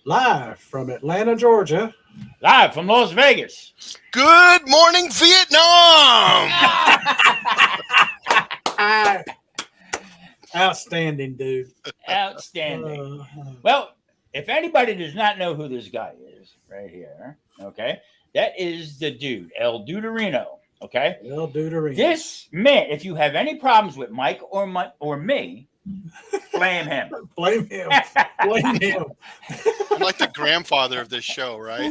Live from Atlanta, Georgia. Live from Las Vegas. Good morning, Vietnam! Outstanding, dude. Outstanding. Well, if anybody does not know who this guy is right here, okay, that is the dude, El Duderino, okay? El Duderino. This man, if you have any problems with Mike or me, blame him. Blame him. Blame him. I'm like the grandfather of this show, right?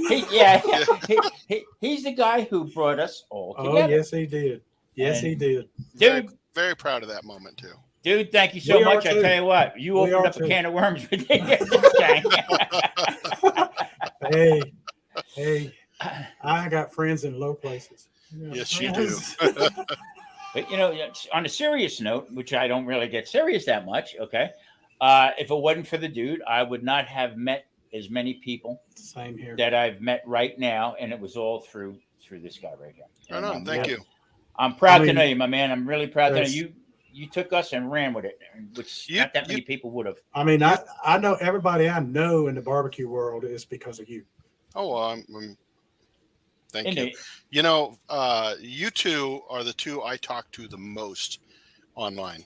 He's the guy who brought us all together. Oh, yes, he did. Yes, he did. Dude, very proud of that moment, too. Dude, thank you so much. I tell you what, you opened up a can of worms with this guy. Hey, I got friends in low places. Yes, you do. But, on a serious note, which I don't really get serious that much, okay, if it wasn't for the dude, I would not have met as many people Same here. that I've met right now, and it was all through this guy right here. Right on. Thank you. I'm proud to know you, my man. I'm really proud to know you. You took us and ran with it, which not that many people would have. I mean, I know everybody I know in the barbecue world is because of you. Oh, well, thank you. You two are the two I talk to the most online.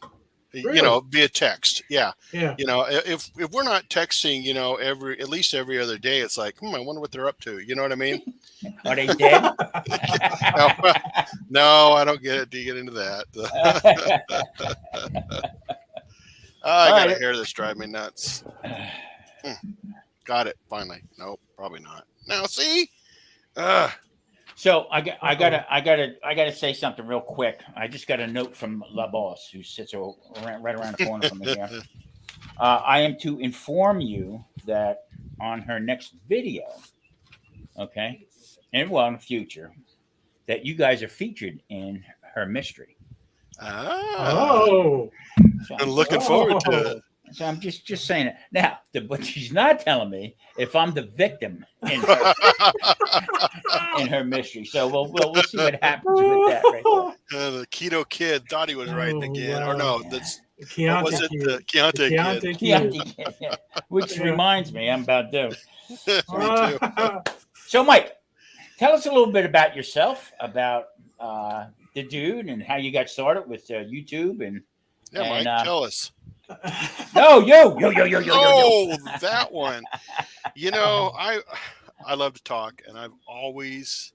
Really? Via text. Yeah. Yeah. If we're not texting, at least every other day, it's like, I wonder what they're up to. You know what I mean? Are they dead? No, I don't get it. Do you get into that? I got a hair that's driving me nuts. Got it. Finally. Nope, probably not. Now, see? So I gotta say something real quick. I just got a note from La Boss, who sits right around the corner from me here. I am to inform you that on her next video, okay, and in the future, that you guys are featured in her mystery. Oh, so I'm looking forward to it. So I'm just saying it now. But she's not telling me if I'm the victim in her mystery. So we'll see what happens with that. Right there. The Keto Kid thought he was right again, or no? That's Keontae was it the Keontae Kid? Keontae Kid, yeah. Which reminds me, I'm about due. Me too. So, Mike, tell us a little bit about yourself, about the dude, and how you got started with YouTube. Mike, tell us. No, yo. Oh, that one. I love to talk, and I've always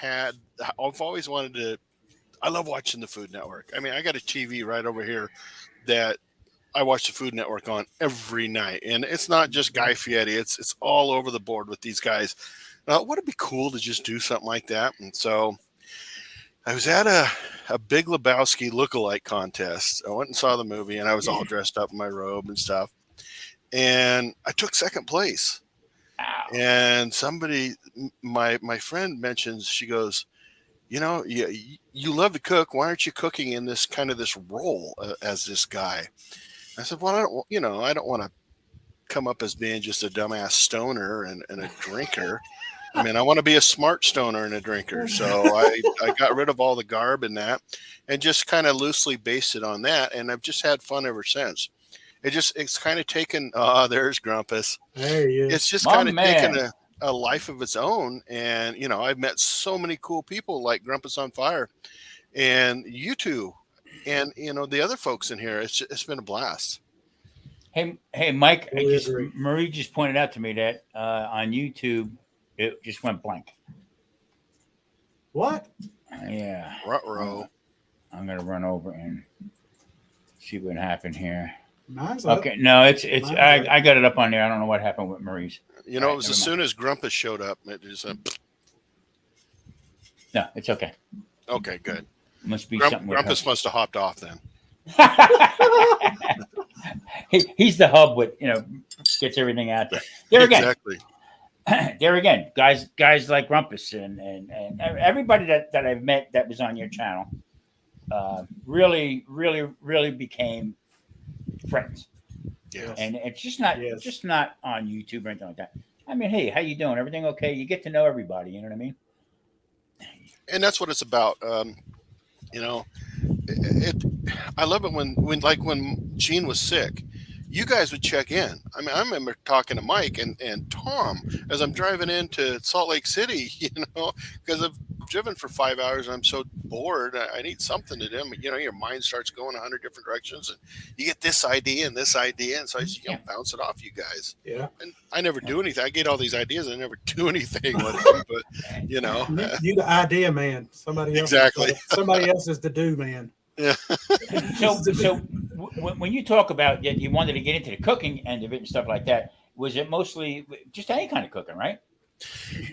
wanted to. I love watching the Food Network. I mean, I got a TV right over here that I watch the Food Network on every night, and it's not just Guy Fieri. It's all over the board with these guys. Would it be cool to just do something like that? And so I was at a Big Lebowski lookalike contest. I went and saw the movie, and I was all dressed up in my robe and stuff. And I took second place. Wow. And somebody, my friend mentions, she goes, you love to cook. Why aren't you cooking in this role as this guy? I said, well, I don't want to come up as being just a dumbass stoner and a drinker. I mean, I want to be a smart stoner and a drinker. So I got rid of all the garb and that and just kind of loosely based it on that. And I've just had fun ever since. It's kind of taken, there's Grumpus. There he is. It's just kind of taken a life of its own. And, I've met so many cool people like Grumpus on Fire and you two and, the other folks in here. It's been a blast. Hey, Mike, Marie just pointed out to me that on YouTube, it just went blank. What? Yeah. Ruh-roh. I'm gonna run over and see what happened here. Mine's okay. Up. No, it's. I got it up on there. I don't know what happened with Marie's. It was as soon as Grumpus showed up. It just. No, it's okay. Okay, good. Must be something. Grumpus must have hopped off then. He's the hub with gets everything out there. There again. Exactly. There again, guys like Grumpus and everybody that I've met that was on your channel, really became friends. Yes. And it's just not on YouTube or anything like that. I mean, hey, how you doing? Everything okay? You get to know everybody. You know what I mean? And that's what it's about. I love it when Gene was sick. you guys would check in. I mean, I remember talking to Mike and Tom as I'm driving into Salt Lake City, because I've driven for 5 hours and I'm so bored. I need something to do. Your mind starts going 100 different directions, and you get this idea and this idea, and so I just bounce it off you guys. Yeah. And I never do anything. I get all these ideas and I never do anything with them. But you the idea man. Somebody else. Exactly. Somebody else is the do man. Yeah. So when you talk about that you wanted to get into the cooking end of it and stuff like that, was it mostly just any kind of cooking, right?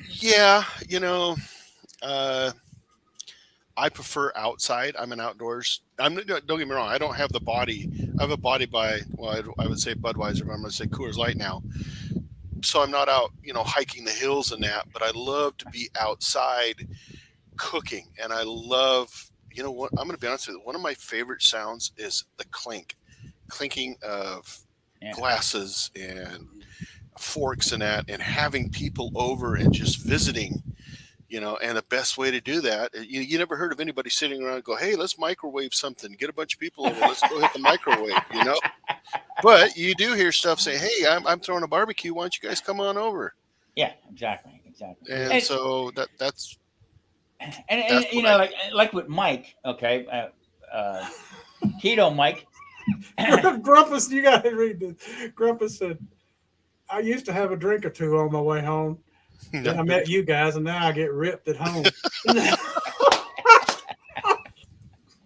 Yeah, I prefer outside. I'm an outdoors. Don't get me wrong. I don't have the body. I have a body by, I would say Budweiser, but I'm going to say Coors Light now. So I'm not out, hiking the hills and that. But I love to be outside cooking, and I love. You know what? I'm going to be honest with you. One of my favorite sounds is the clinking of glasses and forks and that, and having people over and just visiting. And the best way to do that, you never heard of anybody sitting around and go, hey, let's microwave something, get a bunch of people over, let's go hit the microwave, But you do hear stuff saying, hey, I'm throwing a barbecue, why don't you guys come on over? Yeah, exactly. And so that's like with Mike, okay, Keto Mike. Grumpus, you got to read this. Grumpus said, I used to have a drink or two on my way home. Then I met you guys, and now I get ripped at home.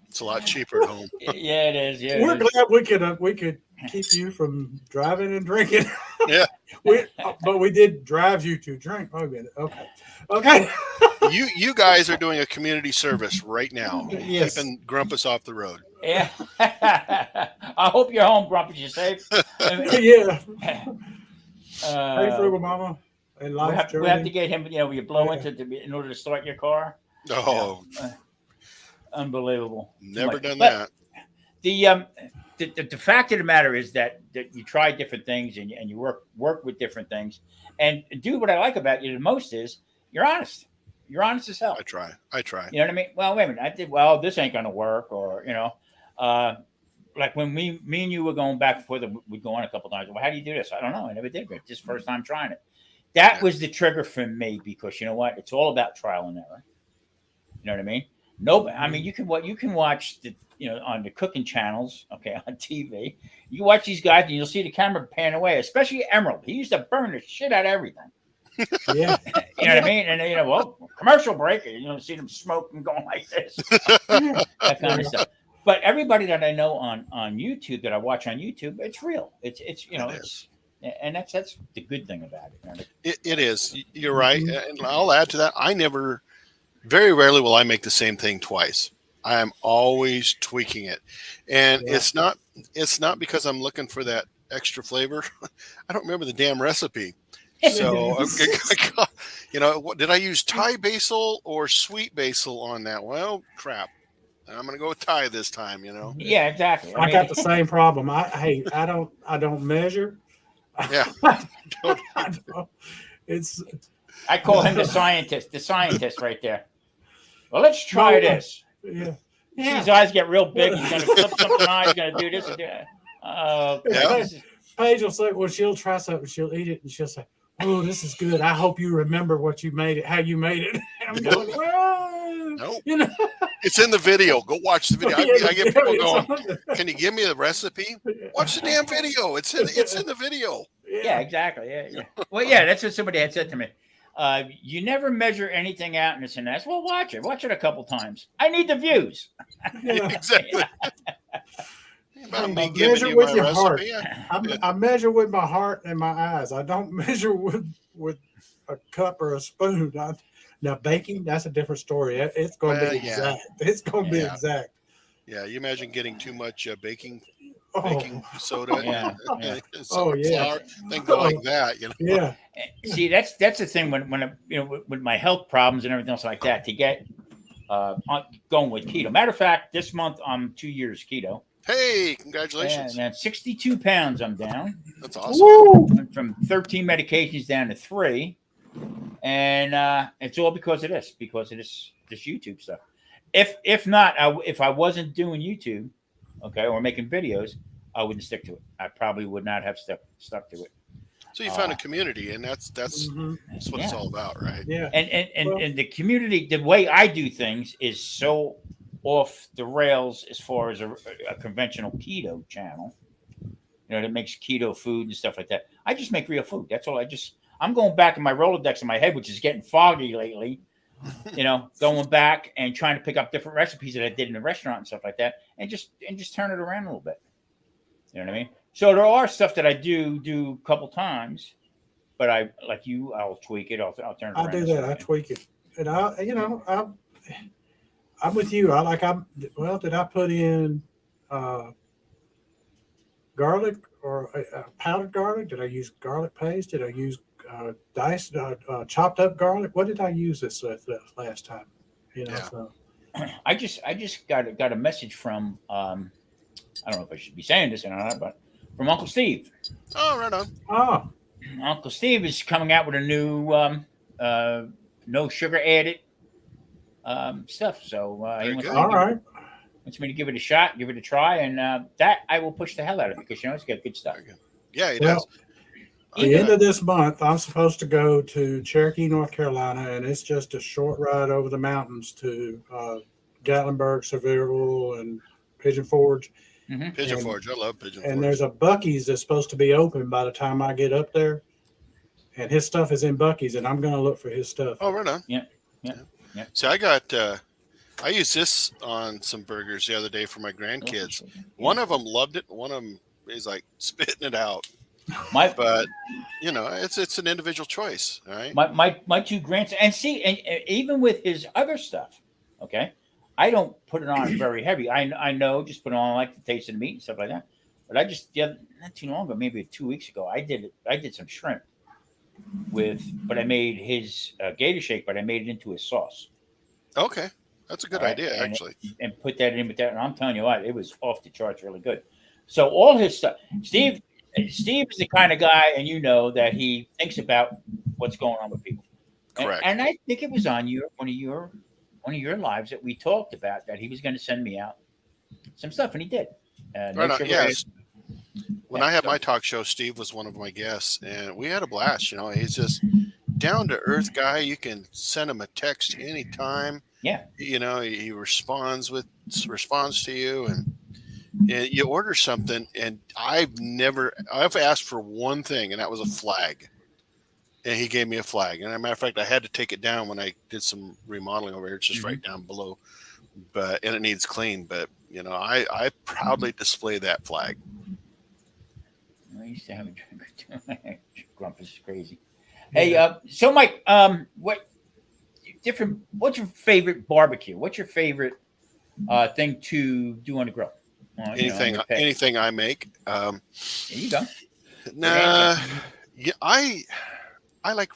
It's a lot cheaper at home. Yeah, it is. Yeah, we're glad we could keep you from driving and drinking. Yeah, but we did drive you to drink. Okay. You guys are doing a community service right now, keeping Grumpus off the road. Yeah. I hope you're home, Grumpus. You're safe. Yeah. Hey, Frugal Mama. And we have to get him. You blow in order to start your car. Oh, unbelievable! Never done that. The fact of the matter is that you try different things and you work with different things. And dude, what I like about you the most is you're honest. You're honest as hell. I try. You know what I mean? Well, wait a minute. This ain't gonna work, or like when me and you were going back and forth, we'd go on a couple times. Well, how do you do this? I don't know. I never did it. Just first time trying it. That was the trigger for me, because you know what? It's all about trial and error. You know what I mean? I mean, you can watch on the cooking channels, okay, on TV. You watch these guys and you'll see the camera pan away, especially Emerald. He used to burn the shit out of everything. Yeah. You know what I mean? And commercial break, see them smoking going like this. That kind of stuff. But everybody that I know on YouTube, that I watch on YouTube, it's real. It's and that's the good thing about it. It is. You're right. And I'll add to that. Very rarely will I make the same thing twice. I am always tweaking it. And it's not because I'm looking for that extra flavor. I don't remember the damn recipe. So, did I use Thai basil or sweet basil on that? Well, crap. I'm going to go with Thai this time, Yeah, exactly. I got the same problem. I don't measure. Yeah. I call him the scientist right there. Well, let's try this. Yeah. His eyes get real big. He's going to flip something on. He's going to do this and do that. Paige will say, well, she'll try something. She'll eat it and she'll say, oh, this is good. I hope you remember what you made it, how you made it. I'm going, nope. It's in the video. Go watch the video. I get people going, can you give me the recipe? Watch the damn video. It's in the video. Yeah, exactly. Yeah. Well, that's what somebody had said to me. You never measure anything out in this and that. Well, watch it. Watch it a couple times. I need the views. Yeah, exactly. I measure with your heart. I measure with my heart and my eyes. I don't measure with a cup or a spoon. Now, baking, that's a different story. It's going to be exact. It's going to be exact. Yeah, you imagine getting too much baking soda. Flour, things like that. Yeah. See, that's the thing when with my health problems and everything else like that, to get going with keto. Matter of fact, this month I'm 2 years keto. Hey, congratulations! And 62 pounds I'm down. That's awesome. Went from 13 medications down to 3, and it's all because of this YouTube stuff. If I wasn't doing YouTube, okay, or making videos, I wouldn't stick to it. I probably would not have stuck to it. So you found a community, and that's what it's all about, right? Yeah. And the community, the way I do things is so off the rails as far as a conventional keto channel. That makes keto food and stuff like that. I just make real food. That's all. I'm going back in my Rolodex in my head, which is getting foggy lately. Going back and trying to pick up different recipes that I did in the restaurant and stuff like that, and just turn it around a little bit. You know what I mean? So there are stuff that I do a couple times, but I'll tweak it. I'll turn it around. I do that. I tweak it, and I'm with you. Did I put in garlic or powdered garlic? Did I use garlic paste? Did I use diced, chopped up garlic? What did I use this last time? So I just got a message from I don't know if I should be saying this or not, but from Uncle Steve. Oh, right on. Oh, Uncle Steve is coming out with a new no sugar added stuff. So he wants me to give it a shot, give it a try, and that I will push the hell out of it because it's got good stuff. Yeah, he does. At the end of this month, I'm supposed to go to Cherokee, North Carolina, and it's just a short ride over the mountains to Gatlinburg, Sevierville, and Pigeon Forge. Mm-hmm. Pigeon Forge, I love Pigeon Forge. And there's a Buc-ee's that's supposed to be open by the time I get up there, and his stuff is in Buc-ee's, and I'm going to look for his stuff. Oh, right on. Yeah. So I used this on some burgers the other day for my grandkids. One of them loved it. One of them is like spitting it out. But it's an individual choice, all right? My two grandsons, and even with his other stuff, okay, I don't put it on very heavy. I know, just put it on like the taste of the meat and stuff like that. But I just not too long ago, maybe 2 weeks ago, I did some shrimp but I made his gator shake, but I made it into a sauce. Okay, that's a good idea, actually. And put that in with that, and I'm telling you what, it was off the charts, really good. So all his stuff, Steve is the kind of guy, and that he thinks about what's going on with people. Correct. And I think it was on one of your lives that we talked about that he was going to send me out some stuff, and he did. Yes. When I had my talk show, Steve was one of my guests, and we had a blast. He's just down to earth guy. You can send him a text anytime. Yeah. He responds to you, and you order something, and I've asked for one thing, and that was a flag. And he gave me a flag. And as a matter of fact, I had to take it down when I did some remodeling over here. It's just right down below, and it needs clean. But I proudly display that flag. I used to have a drink or two. Grump is crazy. Hey, so Mike, what's your favorite barbecue? What's your favorite thing to do on the grill? Anything I make. There you go. Nah, yeah, I like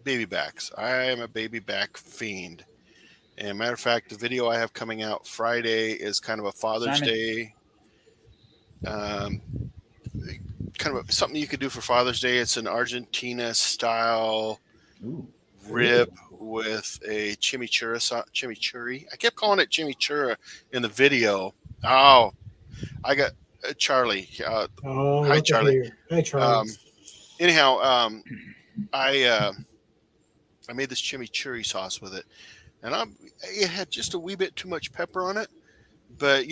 baby backs. I am a baby back fiend. And matter of fact, the video I have coming out Friday is kind of a Father's Day. Kind of something you could do for Father's Day. It's an Argentina style rib with a chimichurri. I kept calling it chimichurri in the video. Oh, I got Charlie. Hi, Charlie. Hey, Charlie. Anyhow, I made this chimichurri sauce with it, and it had just a wee bit too much pepper on it. But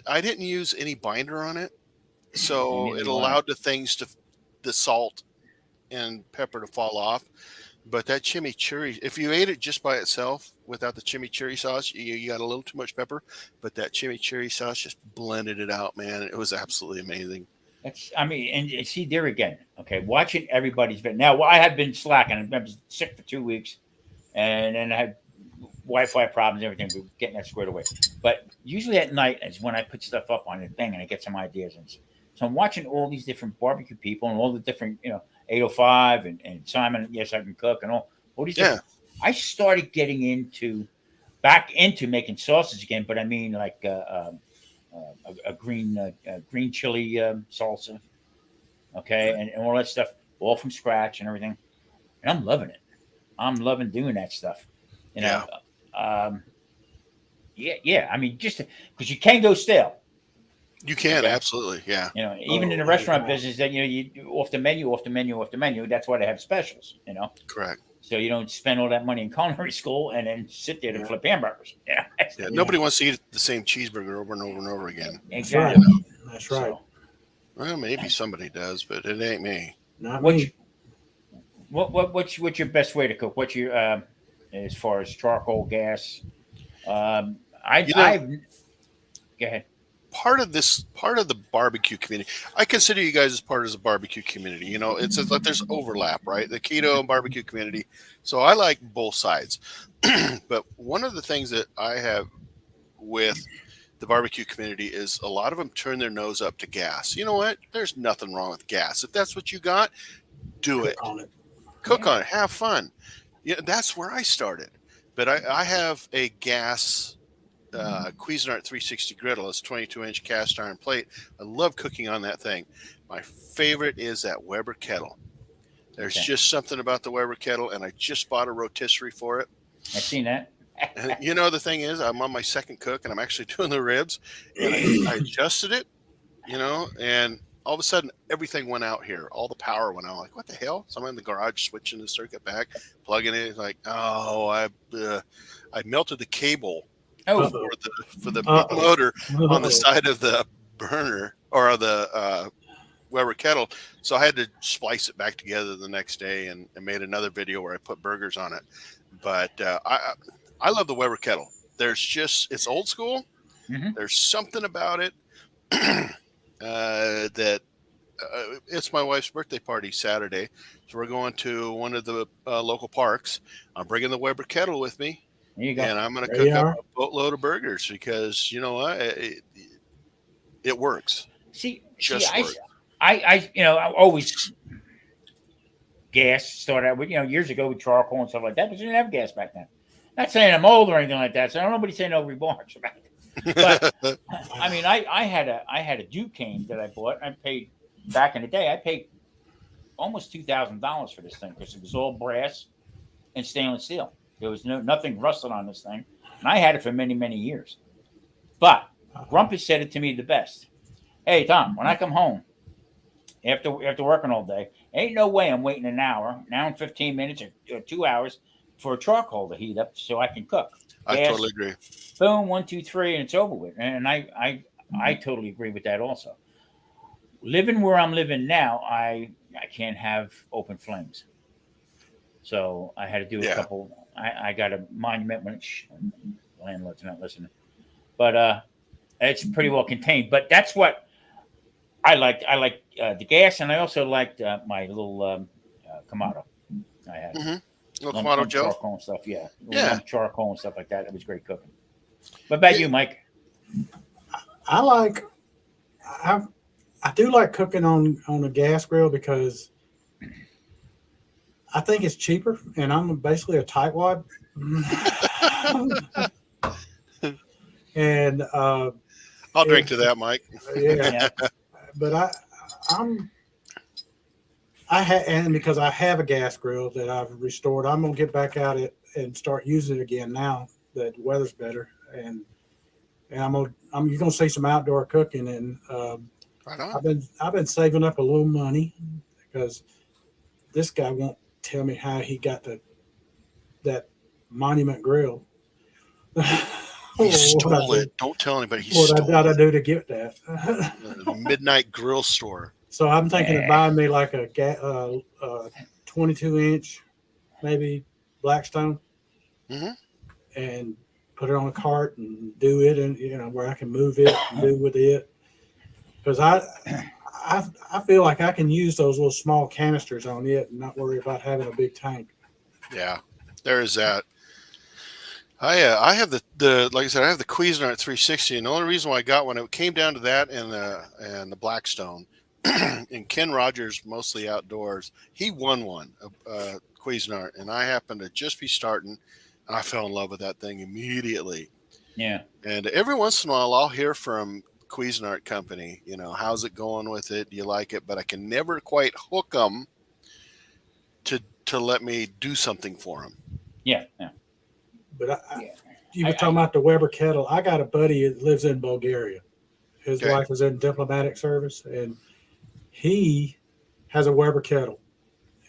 I didn't use any binder on it. So it allowed the salt and pepper to fall off. But that chimichurri, if you ate it just by itself without the chimichurri sauce, you got a little too much pepper. But that chimichurri sauce just blended it out, man. It was absolutely amazing. And see there again. Okay, watching everybody's video. Now, I had been slacking. I was sick for 2 weeks, and then I had Wi-Fi problems and everything. We're getting that squared away. But usually at night is when I put stuff up on the thing and I get some ideas. And so I'm watching all these different barbecue people and all the different, 805 and Simon, Yes, I Can Cook, and all these different. I started getting back into making sauces again, but I mean like a green chili salsa, okay, and all that stuff, all from scratch and everything. And I'm loving it. I'm loving doing that stuff. I mean, just because you can go stale. You can, Okay? absolutely. Yeah. You know, even in the restaurant business, that you off the menu. That's why they have specials. You know, Correct. so you don't spend all that money in culinary school and then sit there to flip hamburgers. Yeah, Yeah. Nobody wants to eat the same cheeseburger over and over and over again. exactly. You know? That's right. So, Well, maybe somebody does, but it ain't me. Not what's me. what's your best way to cook? What's your as far as charcoal, gas? You know, I've go ahead. part of the barbecue community, I consider you guys as part of the barbecue community. You know, it's like there's overlap, right? The keto and barbecue community. So I like both sides. But one of the things that I have with the barbecue community is a lot of them turn their nose up to gas. You know what? There's nothing wrong with gas. If that's what you got, do it. Cook on it. Have fun. Yeah, that's where I started. But I have a gas Cuisinart 360 griddle. It's 22-inch cast iron plate. I love cooking on that thing. My favorite is that Weber kettle. There's just something about the Weber kettle, and I just bought a rotisserie for it. I've seen that. And you know, the thing is, I'm on my second cook, and I'm actually doing the ribs, and I adjusted it, you know, and all of a sudden everything went out here. All the power went out. I'm like, what the hell? So I'm in the garage switching the circuit back, plugging it. Like, oh, I melted the cable for the motor on the side of the burner or the Weber kettle. So I had to splice it back together the next day and made another video where I put burgers on it. But I love the Weber kettle. It's old school. Mm-hmm. There's something about it that it's my wife's birthday party Saturday. So we're going to one of the local parks. I'm bringing the Weber kettle with me. There you go. And I'm going to cook up a boatload of burgers because, you know what, it works. I always gas started out with, years ago with charcoal and stuff like that, but you didn't have gas back then. Not saying I'm old or anything like that, so I don't know nobody saying no remarks about it. But I mean, I had a Duquesne that I bought. I paid back in the day. I paid almost $2,000 for this thing because it was all brass and stainless steel. There was nothing rusted on this thing, and I had it for many, many years. But Grumpy said it to me the best. Hey, Tom, when I come home after working all day, ain't no way I'm waiting an hour and 15 minutes or 2 hours for a charcoal to heat up so I can cook. I totally agree. Boom, 1, 2, 3, and it's over with. And I totally agree with that also. Living where I'm living now, I can't have open flames. So I had to do a couple. I got a monument when landlord's not listening, but it's pretty well contained. But that's what I liked. I liked the gas, and I also liked my little Kamado. I had little Kamado Joe charcoal and stuff. Yeah, charcoal and stuff like that. It was great cooking. What about you, Mike? I do like cooking on a gas grill because I think it's cheaper, and I'm basically a tightwad. And I'll drink to that, Mike. Yeah, but and because I have a gas grill that I've restored, I'm gonna get back out it and start using it again now that the weather's better, and you're gonna see some outdoor cooking, and right on. I've been saving up a little money because this guy won't tell me how he got that monument grill. He stole it. Don't tell anybody he stole it. What I gotta do to get that? Midnight grill store. So I'm thinking of buying me like a 22-inch, maybe Blackstone, and put it on a cart and do it, and where I can move it and do with it. Because I feel like I can use those little small canisters on it and not worry about having a big tank. Yeah, there is that. I have the like I said, I have the Cuisinart 360, and the only reason why I got one, it came down to that and the Blackstone. And Ken Rogers, mostly outdoors, he won one, Cuisinart, and I happened to just be starting, and I fell in love with that thing immediately. Yeah. And every once in a while, I'll hear from Cuisinart company, how's it going with it? Do you like it? But I can never quite hook them to let me do something for them. Yeah. But you were talking about the Weber kettle. I got a buddy that lives in Bulgaria, His wife was in diplomatic service, and he has a Weber kettle,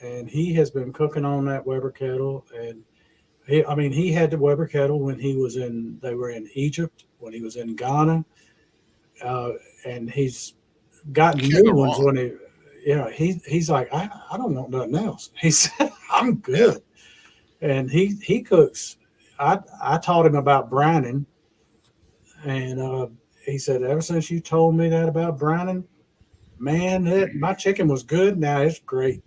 and he has been cooking on that Weber kettle. And he had the Weber kettle when they were in Egypt, when he was in Ghana, and he's gotten new ones when he's like, I don't want nothing else. He said, I'm good. And he cooks. I taught him about brining, and he said, ever since you told me that about brining, man, my chicken was good. Now it's great.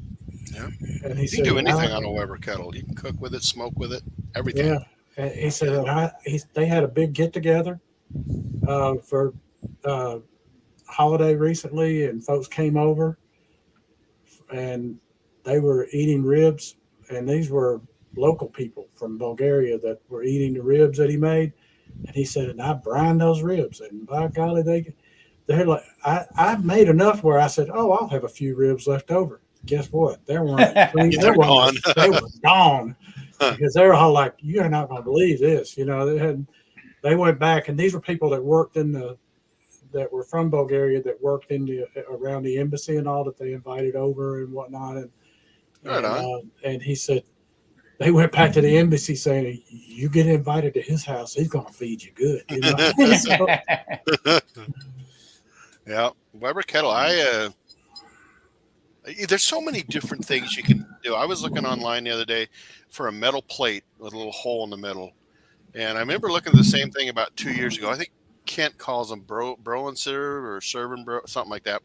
Yeah. And he you said, can do anything on a Weber kettle. You can cook with it, smoke with it, everything. Yeah. And he said they had a big get together for holiday recently, and folks came over, and they were eating ribs, and these were local people from Bulgaria that were eating the ribs that he made. And he said, and I brined those ribs, and by golly, they're like, I made enough where I said, oh, I'll have a few ribs left over. Guess what? They weren't clean. They're gone. They were gone because they were all like, you're not going to believe this. They went back, and these were people that worked that were from Bulgaria that worked around the embassy and all, that they invited over and whatnot. And he said they went back to the embassy saying, you get invited to his house, he's going to feed you good. Yeah, Weber kettle. There's so many different things you can do. I was looking online the other day for a metal plate with a little hole in the middle, and I remember looking at the same thing about 2 years ago. I think Kent calls them bro and serve or serve and bro, something like that.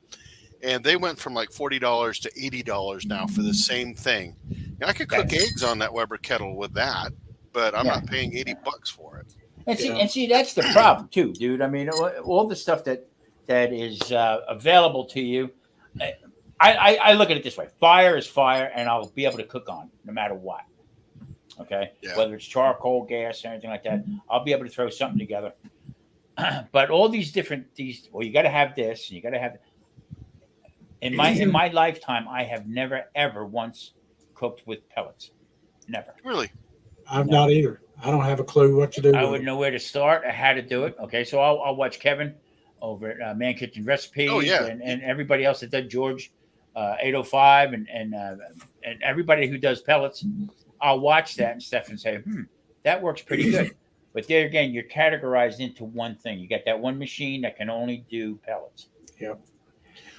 And they went from like $40 to $80 now for the same thing. And I could cook eggs on that Weber kettle with that, but I'm not paying $80 for it. And see, that's the problem too, dude. I mean, all the stuff that is available to you. I look at it this way: fire is fire, and I'll be able to cook on no matter what. Okay, whether it's charcoal, gas, or anything like that, I'll be able to throw something together. But all these you got to have this, and you got to have. In my lifetime, I have never ever once cooked with pellets. Never. Really? I've not either. I don't have a clue what to do. I wouldn't know where to start or how to do it. Okay, so I'll watch Kevin over at Man Kitchen Recipes and everybody else that does George 805 and everybody who does pellets. I'll watch that and stuff and say, that works pretty good. But there again, you're categorized into one thing. You got that one machine that can only do pellets. Yep.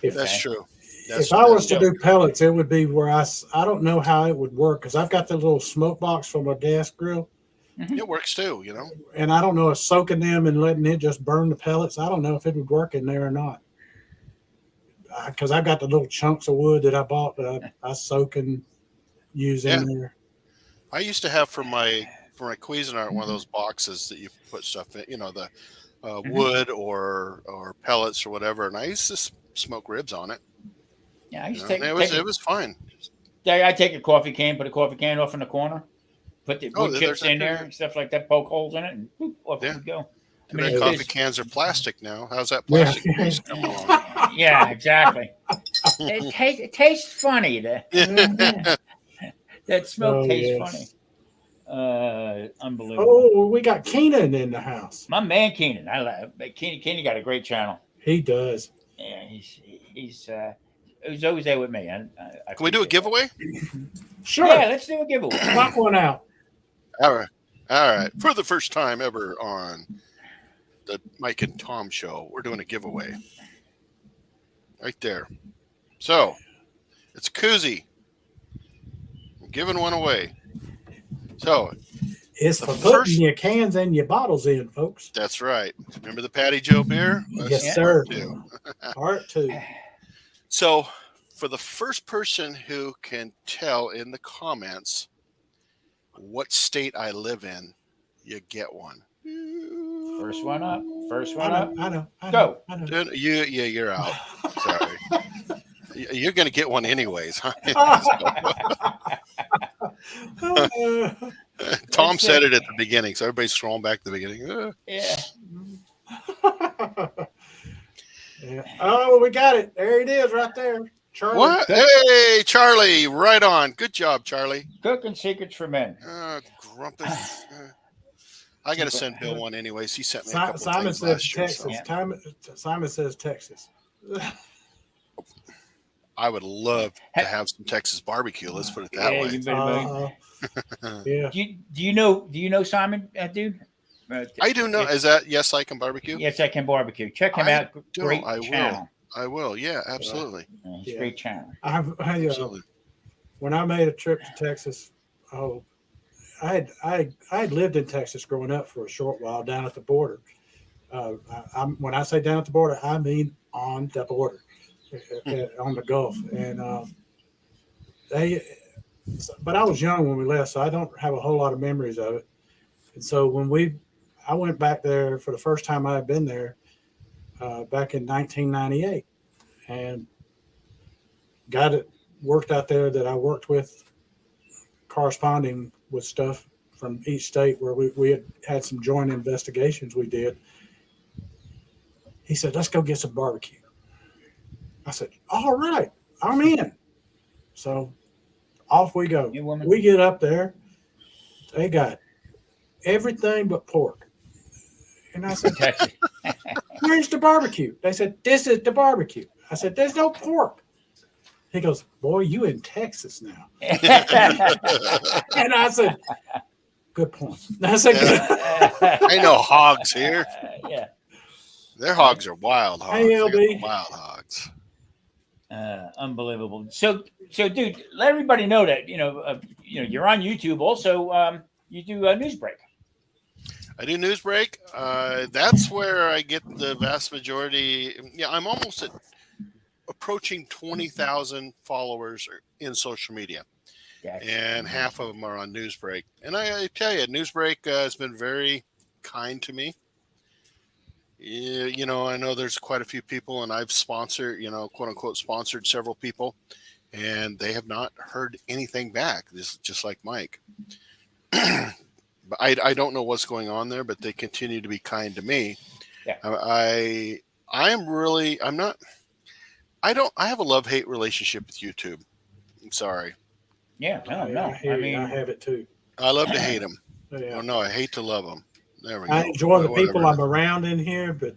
That's true. If I was to do pellets, it would be where I don't know how it would work, because I've got the little smoke box from a gas grill. Mm-hmm. It works too, And I don't know if soaking them and letting it just burn the pellets, I don't know if it would work in there or not. Because I've got the little chunks of wood that I bought that I soak and use in there. I used to have for my Cuisinart one of those boxes that you put stuff in, the wood or pellets or whatever, and I used to smoke ribs on it. Yeah, I used to it was fine. I take a coffee can, put a coffee can off in the corner, put the wood chips in there and stuff like that, poke holes in it, and off it would go. Coffee cans are plastic now. How's that plastic piece come along? Yeah, exactly. It tastes funny. That smoke tastes funny. Unbelievable. Oh, we got Keenan in the house. My man Keenan. I love Keenan. Got a great channel. He does. Yeah, he's always there with me. Can we do a giveaway? Sure. Yeah, let's do a giveaway. Knock one out. All right. For the first time ever on the Mike and Tom show, we're doing a giveaway. Right there. So, it's a koozie. I'm giving one away. So, it's for putting your cans and your bottles in, folks. That's right. Remember the Patty Joe beer? Yes, sir. Part 2. So, for the first person who can tell in the comments what state I live in, you get one. First one up. I know. Go. I know. You're out. Sorry. You're going to get one anyways. Huh? Tom said it at the beginning, so everybody's scrolling back to the beginning. Yeah. Yeah. Oh, we got it. There it is right there. Charlie. What? Hey, Charlie. Right on. Good job, Charlie. Cooking secrets for men. Grumpus. I got to send Bill one anyways. He sent me a couple Simon things says last year. Texas. So. Simon says Texas. I would love to have some Texas barbecue. Let's put it that way. You better Yeah. Do you know Simon, dude? I do know. Is that Yes I Can Barbecue? Yes, I Can Barbecue. Check him out. Great channel. I will. Yeah, absolutely. He's a great channel. Absolutely. When I made a trip to Texas, I had lived in Texas growing up for a short while down at the border. When I say down at the border, I mean on the border, on the Gulf. And but I was young when we left, so I don't have a whole lot of memories of it. And so I went back there for the first time I had been there back in 1998, and got it worked out there that I worked with, corresponding with stuff from each state where we had some joint investigations we did. He said, let's go get some barbecue. I said, all right, I'm in. So off we go. We get up there. They got everything but pork. And I said, where's the barbecue? They said, this is the barbecue. I said, there's no pork. He goes, boy, you in Texas now. And I said, good point. I said, ain't no hogs here. Yeah. Their hogs are wild hogs. Wild hogs. Unbelievable. So, dude, let everybody know that you're on YouTube. Also, you do a news break. I do news break. That's where I get the vast majority. Yeah, I'm almost approaching 20,000 followers in social media, and half of them are on Newsbreak. And I tell you, Newsbreak has been very kind to me. I know there's quite a few people, and I've sponsored, quote unquote, sponsored several people, and they have not heard anything back. This is just like Mike. But I don't know what's going on there, but they continue to be kind to me. Yeah. I have a love-hate relationship with YouTube. I'm sorry. Yeah, no. I have it too. I love to hate them. Yeah. Oh, no, I hate to love them. There we go. I enjoy the people I'm around in here, but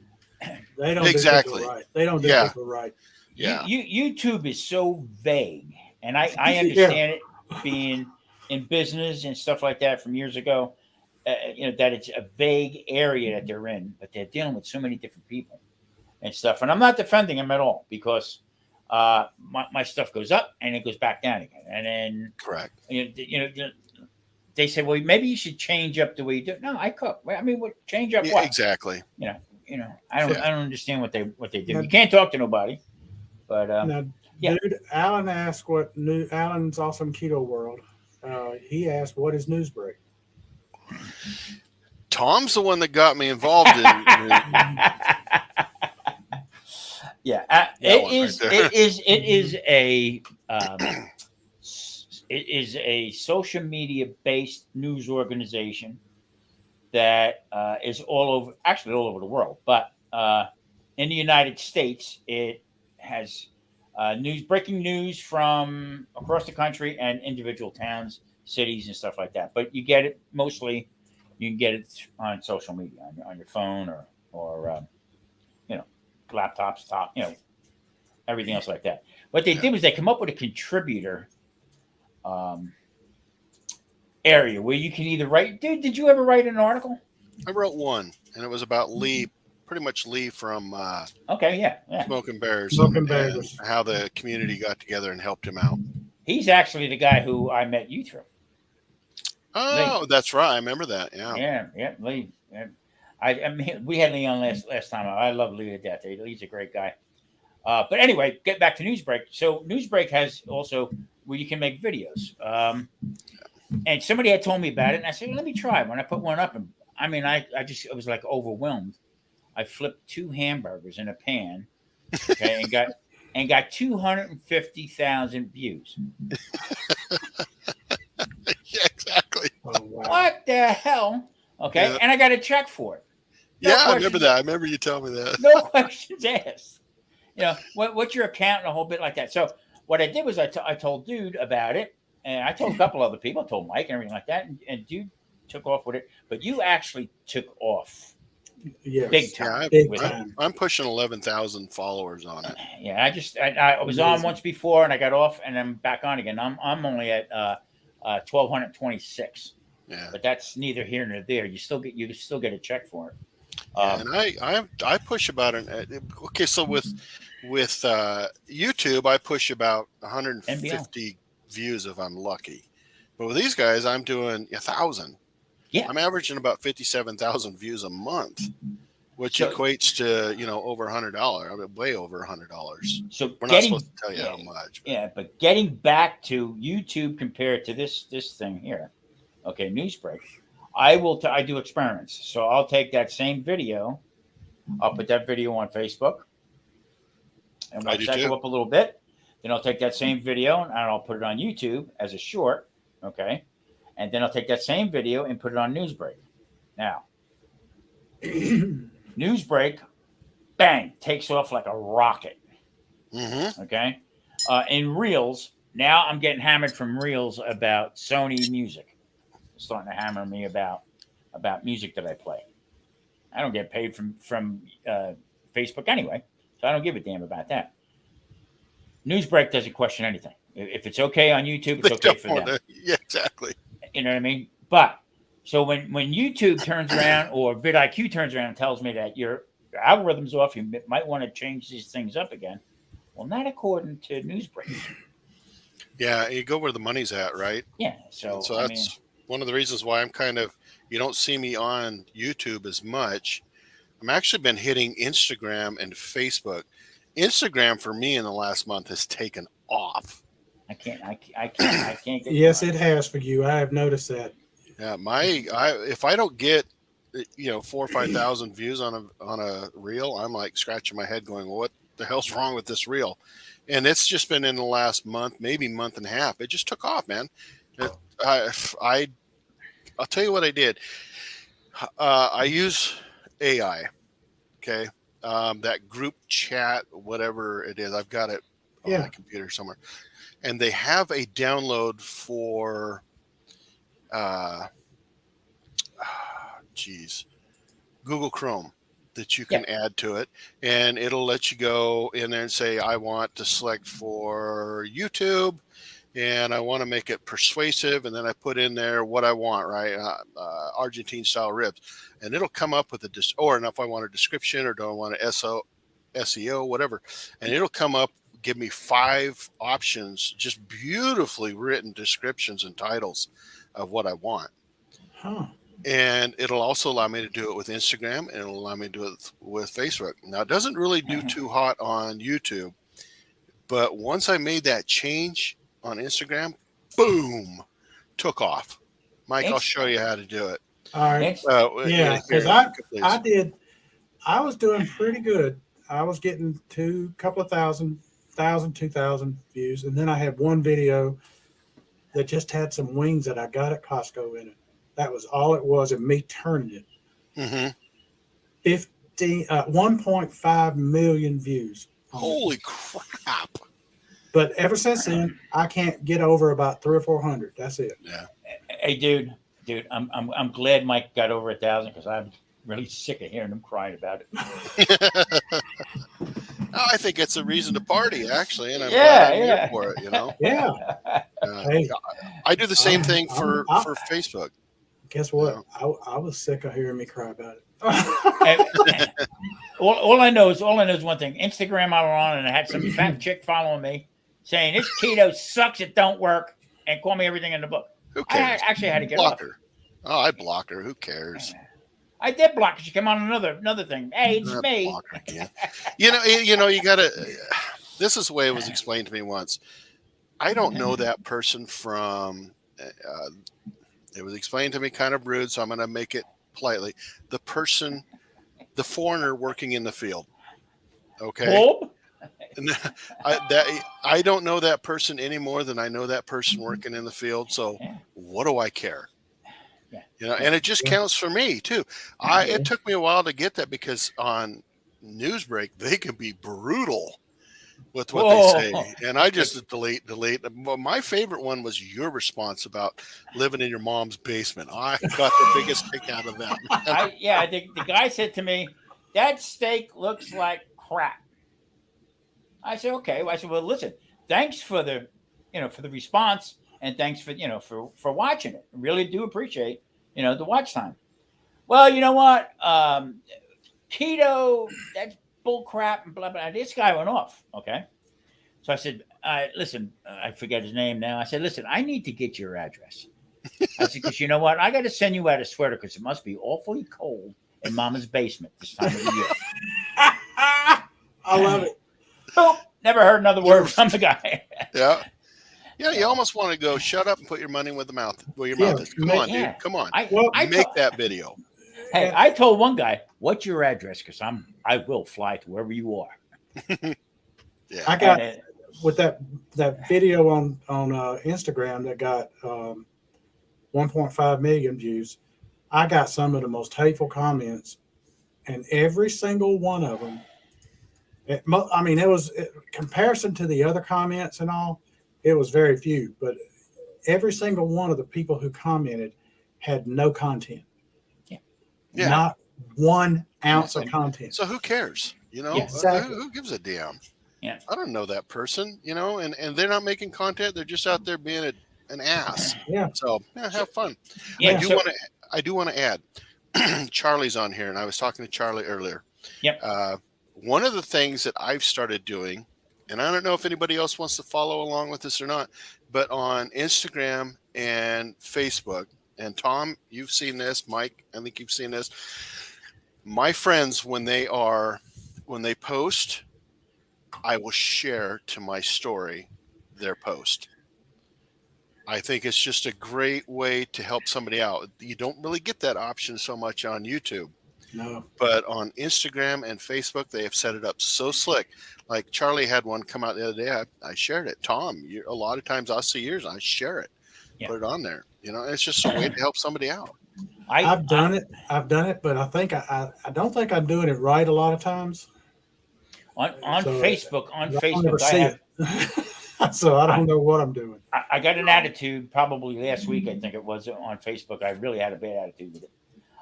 they don't do people right. They don't do people right. Yeah. YouTube is so vague, and I understand it being in business and stuff like that from years ago. That it's a vague area that they're in, but they're dealing with so many different people and stuff. And I'm not defending them at all, because my stuff goes up and it goes back down again. And then correct. They say, well, maybe you should change up the way you do it. No, I cook. I mean, change up what? Exactly. I don't understand what they do. You can't talk to nobody. But dude, Alan asked Alan's Awesome Keto World. He asked, what is Newsbreak? Tom's the one that got me involved in. It is a social media based news organization that is all over the world, but in the United States, it has breaking news from across the country and individual towns, cities, and stuff like that. But you can get it on social media, on your phone or laptops, everything else like that. What they did was they come up with a contributor area where you can either write. Dude, did you ever write an article? I wrote one, and it was about Lee, pretty much Lee from Smoking Bears. Smoking Bears. How the community got together and helped him out. He's actually the guy who I met you through. Oh, Lee. That's right. I remember that. Yeah, Lee. I mean, we had Lee on last time. I love Lee to death. Lee's a great guy. But anyway, get back to Newsbreak. So Newsbreak has also where you can make videos. And somebody had told me about it, and I said, well, let me try. When I put one up, and I mean, I was like overwhelmed. I flipped 2 hamburgers in a pan, okay, and got 250,000 views. Yeah, exactly. Oh, wow. What the hell? Okay, and I got a check for it. I remember that. I remember you telling me that. No questions asked. What's your account and a whole bit like that. So what I did was I told Dude about it, and I told a couple other people. I told Mike and everything like that, and Dude took off with it, but you actually took off Yes. big time. Yeah, Big with time. it. I'm pushing 11,000 followers on it. Yeah, I was on Amazing. once before and I got off and I'm back on again. I'm only at 1,226, Yeah. but that's neither here nor there. You still get a check for it. Yeah, and I push about okay. So with YouTube, I push about 150 views if I'm lucky. But with these guys, I'm doing 1,000. Yeah. I'm averaging about 57,000 views a month, which So- equates to over $100. I mean, way over $100. So We're not supposed to tell you how much. But. Yeah, but getting back to YouTube compared to this thing here, okay, Newsbreak. I do experiments. So I'll take that same video, I'll put that video on Facebook, and watch that go up a little bit. Then I'll take that same video and I'll put it on YouTube as a short, okay, and then I'll take that same video and put it on Newsbreak. Now, Newsbreak, bang, takes off like a rocket. Mm-hmm. Okay, in Reels, now I'm getting hammered from Reels about Sony music. It's starting to hammer me about music that I play. I don't get paid from Facebook anyway, so I don't give a damn about that. Newsbreak doesn't question anything. If it's okay on YouTube, it's okay for them. Yeah, exactly. You know what I mean? But so when YouTube turns around or vidIQ turns around and tells me that your algorithm's off, you might want to change these things up again. Well, not according to Newsbreak. Yeah, you go where the money's at, right? Yeah. So that's one of the reasons why I'm you don't see me on YouTube as much. I'm actually been hitting Instagram and Facebook. Instagram for me in the last month has taken off. I can't get. Yes, it has for you. I have noticed that. Yeah, if I don't get 4,000 or 5,000 views on a reel, I'm like scratching my head, going, well, "What the hell's wrong with this reel?" And it's just been in the last month, maybe month and a half. It just took off, man. I'll tell you what I did. I use AI. Okay. That group chat, whatever it is, I've got it on my computer somewhere. And they have a download for, Google Chrome that you can add to it. And it'll let you go in there and say, I want to select for YouTube and I want to make it persuasive. And then I put in there what I want, right? Argentine style ribs. And it'll come up with or if I want a description or do I want a SEO, whatever. And it'll come up, give me 5 options, just beautifully written descriptions and titles of what I want. Huh. And it'll also allow me to do it with Instagram and it'll allow me to do it with Facebook. Now, it doesn't really do too hot on YouTube, but once I made that change on Instagram, boom, took off. Mike, I'll show you how to do it. All right. Because I was doing pretty good. I was getting couple of thousand, 2,000 views. And then I had one video that just had some wings that I got at Costco in it. That was all it was, and me turning it. Mm-hmm. 1.5 million views. Holy crap. But ever since then, I can't get over about 300 or 400. That's it. Yeah. Hey, dude, I'm glad Mike got over 1,000 because I'm really sick of hearing him crying about it. I think it's a reason to party, actually, and I'm glad I'm here for it. Yeah. Hey, I do the same thing for Facebook. Guess what? I was sick of hearing me cry about it. all I know is one thing. Instagram I was on and I had some fat chick following me saying this keto sucks, it don't work, and call me everything in the book. Who cares? I actually had to get block off her. Oh, I block her. Who cares? I did block her. She came on another thing. Hey, it's me. Block her again. You gotta. This is the way it was explained to me once. I don't know that person from. It was explained to me kind of rude, so I'm going to make it politely. The foreigner working in the field. Okay. I don't know that person any more than I know that person working in the field. So what do I care? And it just counts for me too. It took me a while to get that because on Newsbreak, they can be brutal. with what they say, and I just delete. My favorite one was your response about living in your mom's basement. I got the biggest kick out of that. The guy said to me, "That steak looks like crap." I said, "Okay." I said, "Well, listen, thanks for the response, and thanks for watching it. I really do appreciate the watch time." Well, you know what? Keto, that's bull crap and blah blah. This guy went off. Okay. So I said, listen, I forget his name now. I said, listen, I need to get your address. I said, because you know what? I got to send you out a sweater because it must be awfully cold in Mama's basement this time of the year. I love it. Boom. Never heard another word from the guy. Yeah. Yeah, you almost want to go, shut up and put your money where your mouth is. Come on, dude. Come on. Make that video. Hey, I told one guy, what's your address? Because I will fly to wherever you are. Yeah. I got with that video on Instagram that got 1.5 million views. I got some of the most hateful comments, and every single one of them. It was comparison to the other comments and all. It was very few, but every single one of the people who commented had no content. Yeah. Not 1 ounce of content. So who cares? Exactly. Who gives a damn? Yeah. I don't know that person, and they're not making content. They're just out there being an ass. Yeah. So have fun. Yeah. I do want to add, Charlie's on here, and I was talking to Charlie earlier. Yep. One of the things that I've started doing, and I don't know if anybody else wants to follow along with this or not, but on Instagram and Facebook, and Tom, you've seen this. Mike, I think you've seen this. My friends, when they post, I will share to my story their post. I think it's just a great way to help somebody out. You don't really get that option so much on YouTube. No. But on Instagram and Facebook, they have set it up so slick. Like Charlie had one come out the other day. I shared it. Tom, a lot of times I'll see yours. I share it. Yeah. Put it on there. It's just a way to help somebody out. I've done it, but I think I don't think I'm doing it right a lot of times. On Facebook, so I don't know what I'm doing. I got an attitude probably last week. I think it was on Facebook. I really had a bad attitude with it.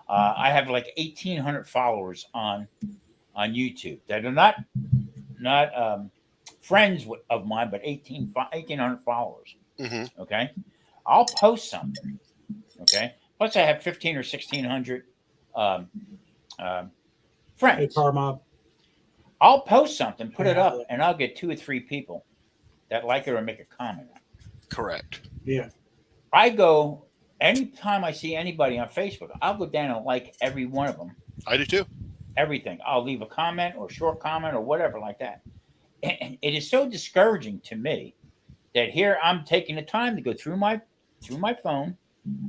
I have like 1,800 followers on YouTube that are not friends of mine, but 1,800 followers. Mm-hmm. Okay, I'll post something. Okay, plus I have 1,500 or 1,600 friends. Hey, Car Mob. I'll post something, put it up, and I'll get 2 or 3 people that like it or make a comment. Correct. Yeah. I go anytime I see anybody on Facebook, I'll go down and like every one of them. I do too. Everything. I'll leave a comment or short comment or whatever like that. And it is so discouraging to me that here I'm taking the time to go through my phone,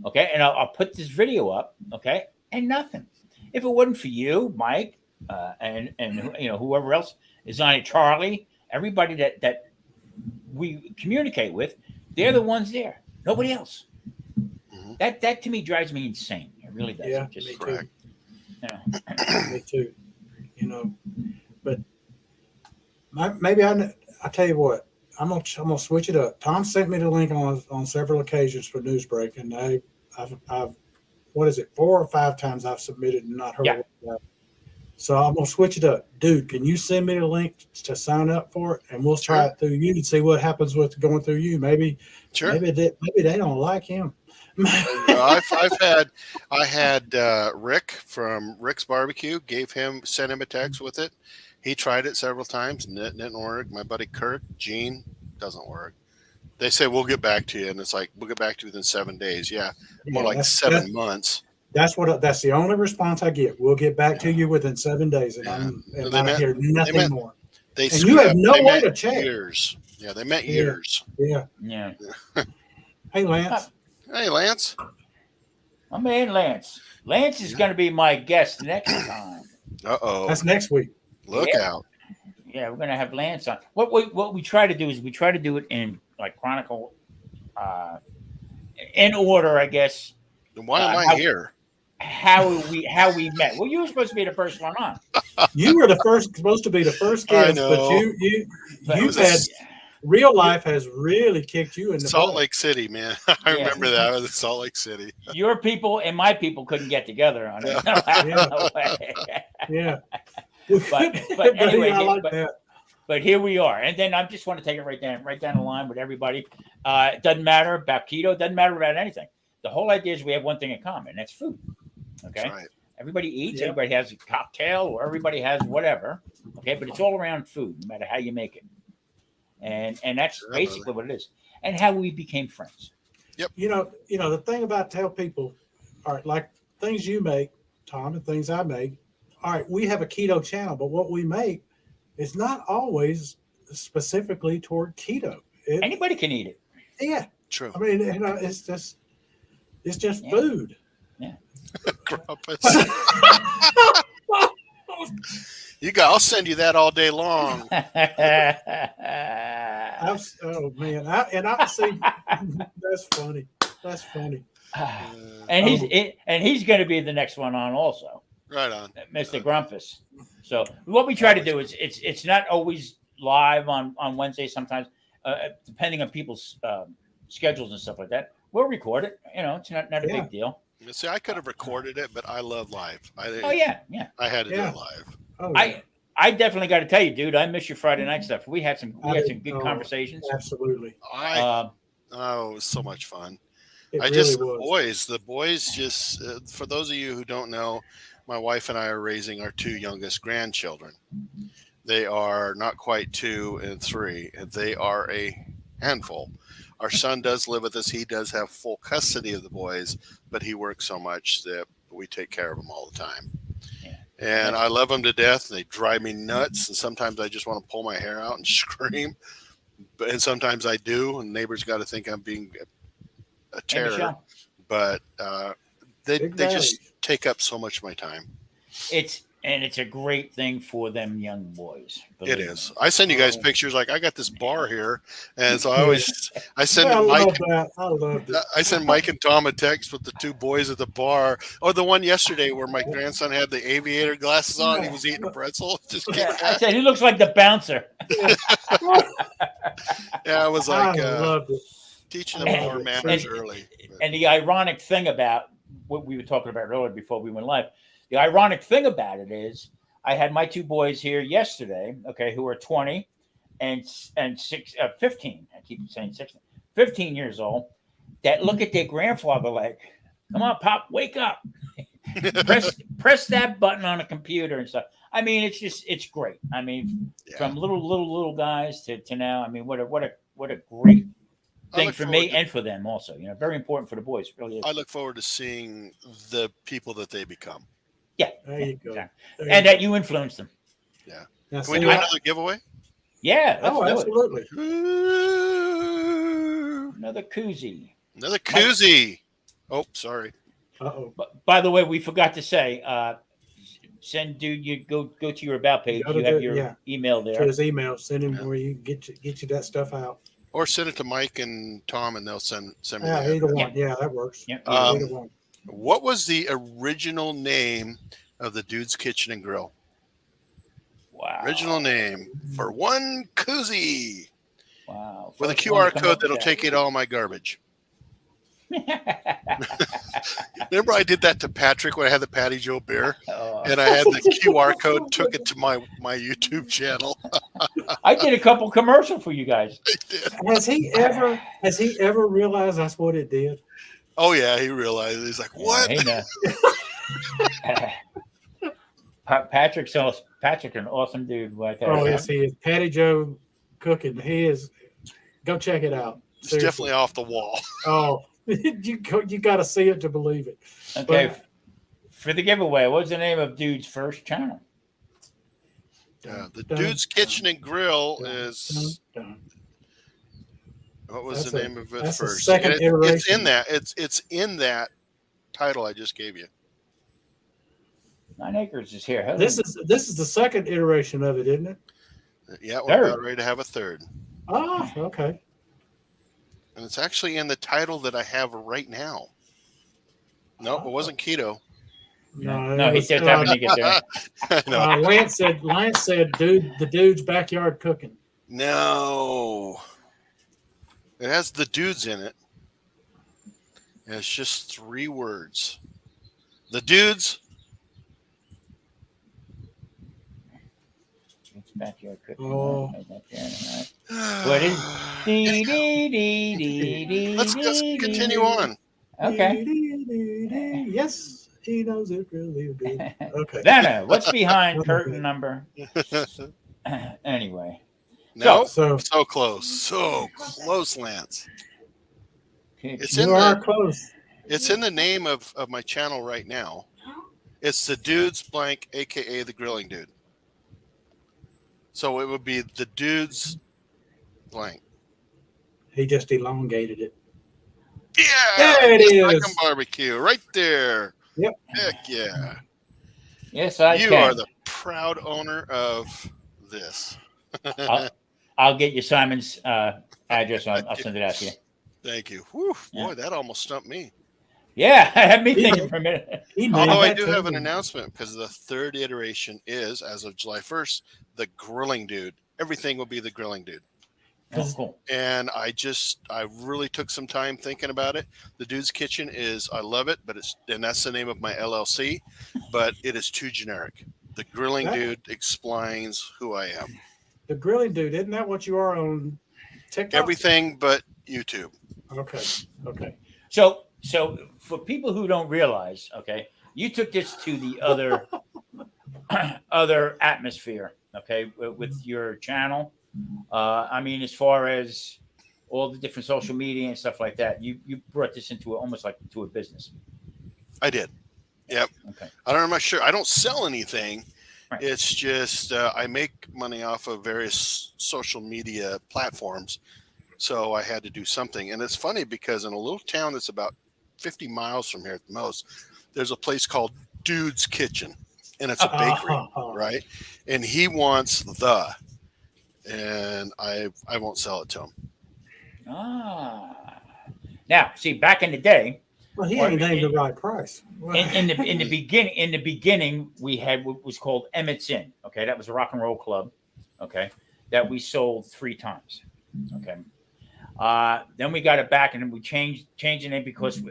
okay, and I'll put this video up, okay, and nothing. If it wasn't for you, Mike, and whoever else is on it, Charlie, everybody that we communicate with, they're the ones there. Nobody else. Mm-hmm. That to me drives me insane. It really does. Yeah, just me correct. Me too. But maybe I tell you what, I'm gonna switch it up. Tom sent me the link on several occasions for Newsbreak, and I've 4 or 5 times I've submitted and not heard. Yeah. So I'm gonna switch it up, dude. Can you send me the link to sign up for it, and we'll try it through you and see what happens with going through you. Maybe they don't like him. I had Rick from Rick's Barbecue. Sent him a text with it. He tried it several times and it didn't work. My buddy Kirk, Gene, doesn't work. They say we'll get back to you, and it's like we'll get back to you within 7 days. More like 7 months. That's the only response I get. We'll get back to you within 7 days, and I hear nothing more. And you have no way to check. Years. Yeah, they meant years. Yeah. Hey, Lance. Hey, Lance. My man, Lance. Lance is going to be my guest next time. Uh-oh. That's next week. Look out. Yeah, we're going to have Lance on. What we try to do is we try to do it in like chronicle, in order, I guess. Then why am I here? how we met. Well, you were supposed to be the first one on. You were supposed to be the first I guest, but know. you've had real life has really kicked you in the Salt butt. Lake City, man. I remember that. I was in Salt Lake City. Your people and my people couldn't get together on it. No way. Yeah. But anyway, I like that. But here we are, and then I just want to take it right down the line with everybody. It doesn't matter about keto. It doesn't matter about anything. The whole idea is we have one thing in common, and that's food. Okay, Right. Everybody eats. Yeah. Everybody has a cocktail, or everybody has whatever. Okay, but it's all around food, no matter how you make it, and that's basically what it is, and how we became friends. Yep. You know the thing about tell people, all right, like things you make, Tom, and things I make. All right, we have a keto channel, but what we make is not always specifically toward keto. Anybody can eat it. Yeah, True. I mean, it's just food. Yeah. Grumpus. I'll send you that all day long. Oh man, I see. That's funny. That's funny. And he's going to be the next one on also. Right on, Mr. Grumpus. So what we try to do is it's not always live on Wednesday. Sometimes, depending on people's schedules and stuff like that, we'll record it. It's not a big deal. See, I could have recorded it, but I love live. I had to do it live. Oh, yeah. I definitely got to tell you, dude, I miss your Friday night stuff. We had some good conversations. Absolutely. It was so much fun. The boys just, for those of you who don't know, my wife and I are raising our two youngest grandchildren. They are not quite 2 and 3, and they are a handful. Our son does live with us. He does have full custody of the boys, but he works so much that we take care of them all the time. Yeah. And I love them to death. They drive me nuts, and sometimes I just want to pull my hair out and scream. And sometimes I do, and neighbors got to think I'm being a terror. But they just take up so much of my time. It's a great thing for them young boys. It is. I send you guys pictures like I got this bar here, and so I send Mike. I love it. I send Mike and Tom a text with the two boys at the bar. Oh, the one yesterday where my grandson had the aviator glasses on. He was eating a pretzel. Just I said he looks like the bouncer. Yeah, I was like loved it. teaching them more manners early. And the ironic thing about what we were talking about earlier before we went live. The ironic thing about it is I had my two boys here yesterday, okay, who are 20 and 15. I keep saying 16, 15 years old, that look at their grandfather like, come on, Pop, wake up. press that button on a computer and stuff. I mean, it's great. I mean, from little guys to now, I mean, what a great thing for me and for them also. Very important for the boys. It really is. I look forward to seeing the people that they become. Yeah, there you go. Exactly. And that you influence them. Yeah. Now, Can we do another giveaway? Yeah. Absolutely. Another koozie. Another koozie. Oh, sorry. Uh-oh. By the way, we forgot to say, you go to your about page. You have your email there. To his email, send him where you get you that stuff out. Or send it to Mike and Tom, and they'll send me that. Either one. Yeah, that works. Yeah. Either one. What was the original name of the Dude's Kitchen and Grill? Wow. Original name for one koozie. Wow. With a QR code that'll take you to all my garbage. Remember I did that to Patrick when I had the Patty Joe beer? And I had the QR code, took it to my YouTube channel. I did a couple commercials for you guys. Has he ever realized that's what it did? Oh yeah, he realized. He's like, "What?" Patrick's an awesome dude. Yes, he is. Patty Joe cooking. He is. Go check it out. It's definitely off the wall. Oh, you got to see it to believe it. Okay, for the giveaway, what's the name of Dude's first channel? The Dude's Kitchen and Grill is. What was the name of it first? Second iteration. It's in that. It's in that title I just gave you. 9 Acres is here. Hello. This is the second iteration of it, isn't it? Yeah, we're about ready to have a third. Oh, okay. And it's actually in the title that I have right now. Nope, it wasn't keto. No, he said time to get there. Lance said, dude, the dude's backyard cooking. No. It has the dudes in it. And it's just 3 words. The dudes. It's backyard cooking. Oh. What is? Let's continue on. Okay. Yes, he knows it really good. Okay. Dana, what's behind curtain number? Anyway. No, So close. So close, Lance. It's you are close. It's in the name of my channel right now. It's the Dudes blank, aka the Grilling Dude. So it would be the Dudes blank. He just elongated it. Yeah, there it is. Like barbecue right there. Yep. Heck yeah. Yes, I You can. are the proud owner of this. I'll get you Simon's address. I'll send it out to you. Thank you. Whew, Yeah. boy, that almost stumped me. Yeah, had me thinking for a minute. Although I do have an announcement because the 3rd iteration is, as of July 1st, the Grilling Dude. Everything will be the Grilling Dude. Oh, cool. And I really took some time thinking about it. The Dude's Kitchen I love it, and that's the name of my LLC, but it is too generic. The Grilling Dude explains who I am. The Grilling Dude, isn't that what you are on TikTok? Everything but YouTube. Okay. So for people who don't realize, okay, you took this to the other atmosphere, okay, with your channel. I mean, as far as all the different social media and stuff like that, you brought this into almost like to a business. I did. Yep. Okay. I'm not sure. I don't sell anything. Right. It's just I make money off of various social media platforms. So I had to do something. And it's funny because in a little town that's about 50 miles from here at the most, there's a place called Dude's Kitchen. And it's a bakery, right? And he wants and I won't sell it to him. Now, see, back in the day, well, he ain't named the right price. In the beginning, we had what was called Emmett's Inn. Okay, that was a rock and roll club. Okay, that we sold 3 times. Okay, then we got it back, and then we changed the name because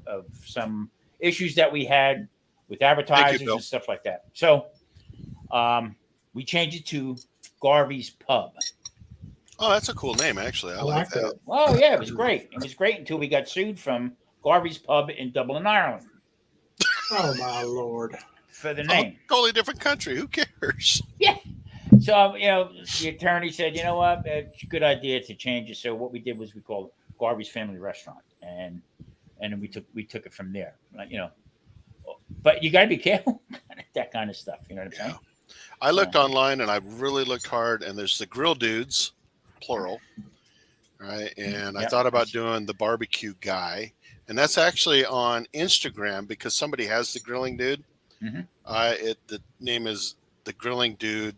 of some issues that we had with advertisers and stuff like that. So, we changed it to Garvey's Pub. Oh, that's a cool name, actually. I like that. Well, yeah, it was great. It was great until we got sued from Garvey's Pub in Dublin, Ireland. Oh, my Lord. For the name. Totally different country. Who cares? Yeah. So, the attorney said, you know what? It's a good idea to change it. So what we did was we called it Garvey's Family Restaurant. And then we took it from there. But you got to be careful. That kind of stuff. You know what I'm saying? I looked online, and I really looked hard, and there's the Grill Dudes, plural, right? And I thought about doing the Barbecue Guy. And that's actually on Instagram because somebody has the Grilling Dude. Mm-hmm. The name is the Grilling Dude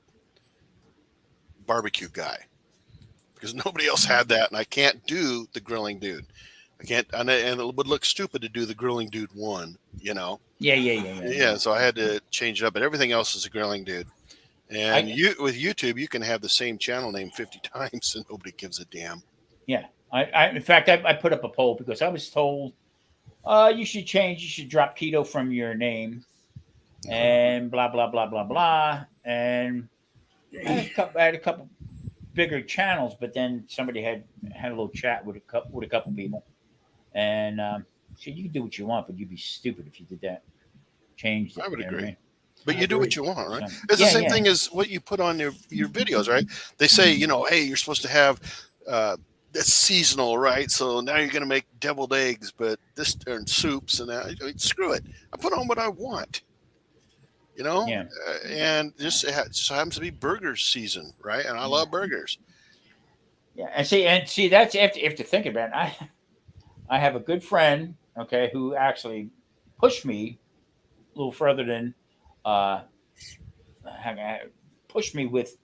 Barbecue Guy because nobody else had that, and I can't do the Grilling Dude. I can't, and it would look stupid to do the Grilling Dude 1, Yeah. So I had to change it up, but everything else is a Grilling Dude. And with YouTube, you can have the same channel name 50 times, and nobody gives a damn. Yeah. In fact, I put up a poll because I was told you should drop keto from your name and blah, blah, blah, blah, blah. And I had a couple bigger channels, but then somebody had a little chat with a couple people. And said, you can do what you want, but you'd be stupid if you did that. Change it. I would agree. What I mean? But you do what you want, right? It's the same thing as what you put on your videos, right? They say, hey, you're supposed to have that's seasonal, right? So now you're going to make deviled eggs, but this turned soups and that. Screw it. I put on what I want, and it just happens to be burger season, right? And I love burgers. Yeah, and see that's if to think about it. I have a good friend, okay, who actually pushed me a little further than pushed me with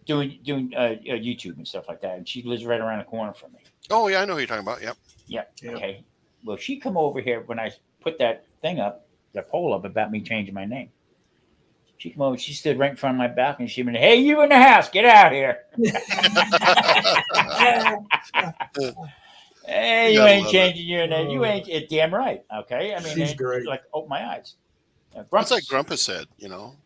doing YouTube and stuff like that. And she lives right around the corner from me. Oh yeah, I know who you're talking about. Yep. Yeah. Okay. Well, she come over here when I put that thing up. poll up about me changing my name. She came over. She stood right in front of my balcony. She went, "Hey, you in the house? Get out here!" Hey, you ain't changing your name. You ain't. Damn right. Okay. I mean, she's great. Like, open my eyes. It's like Grumpus said,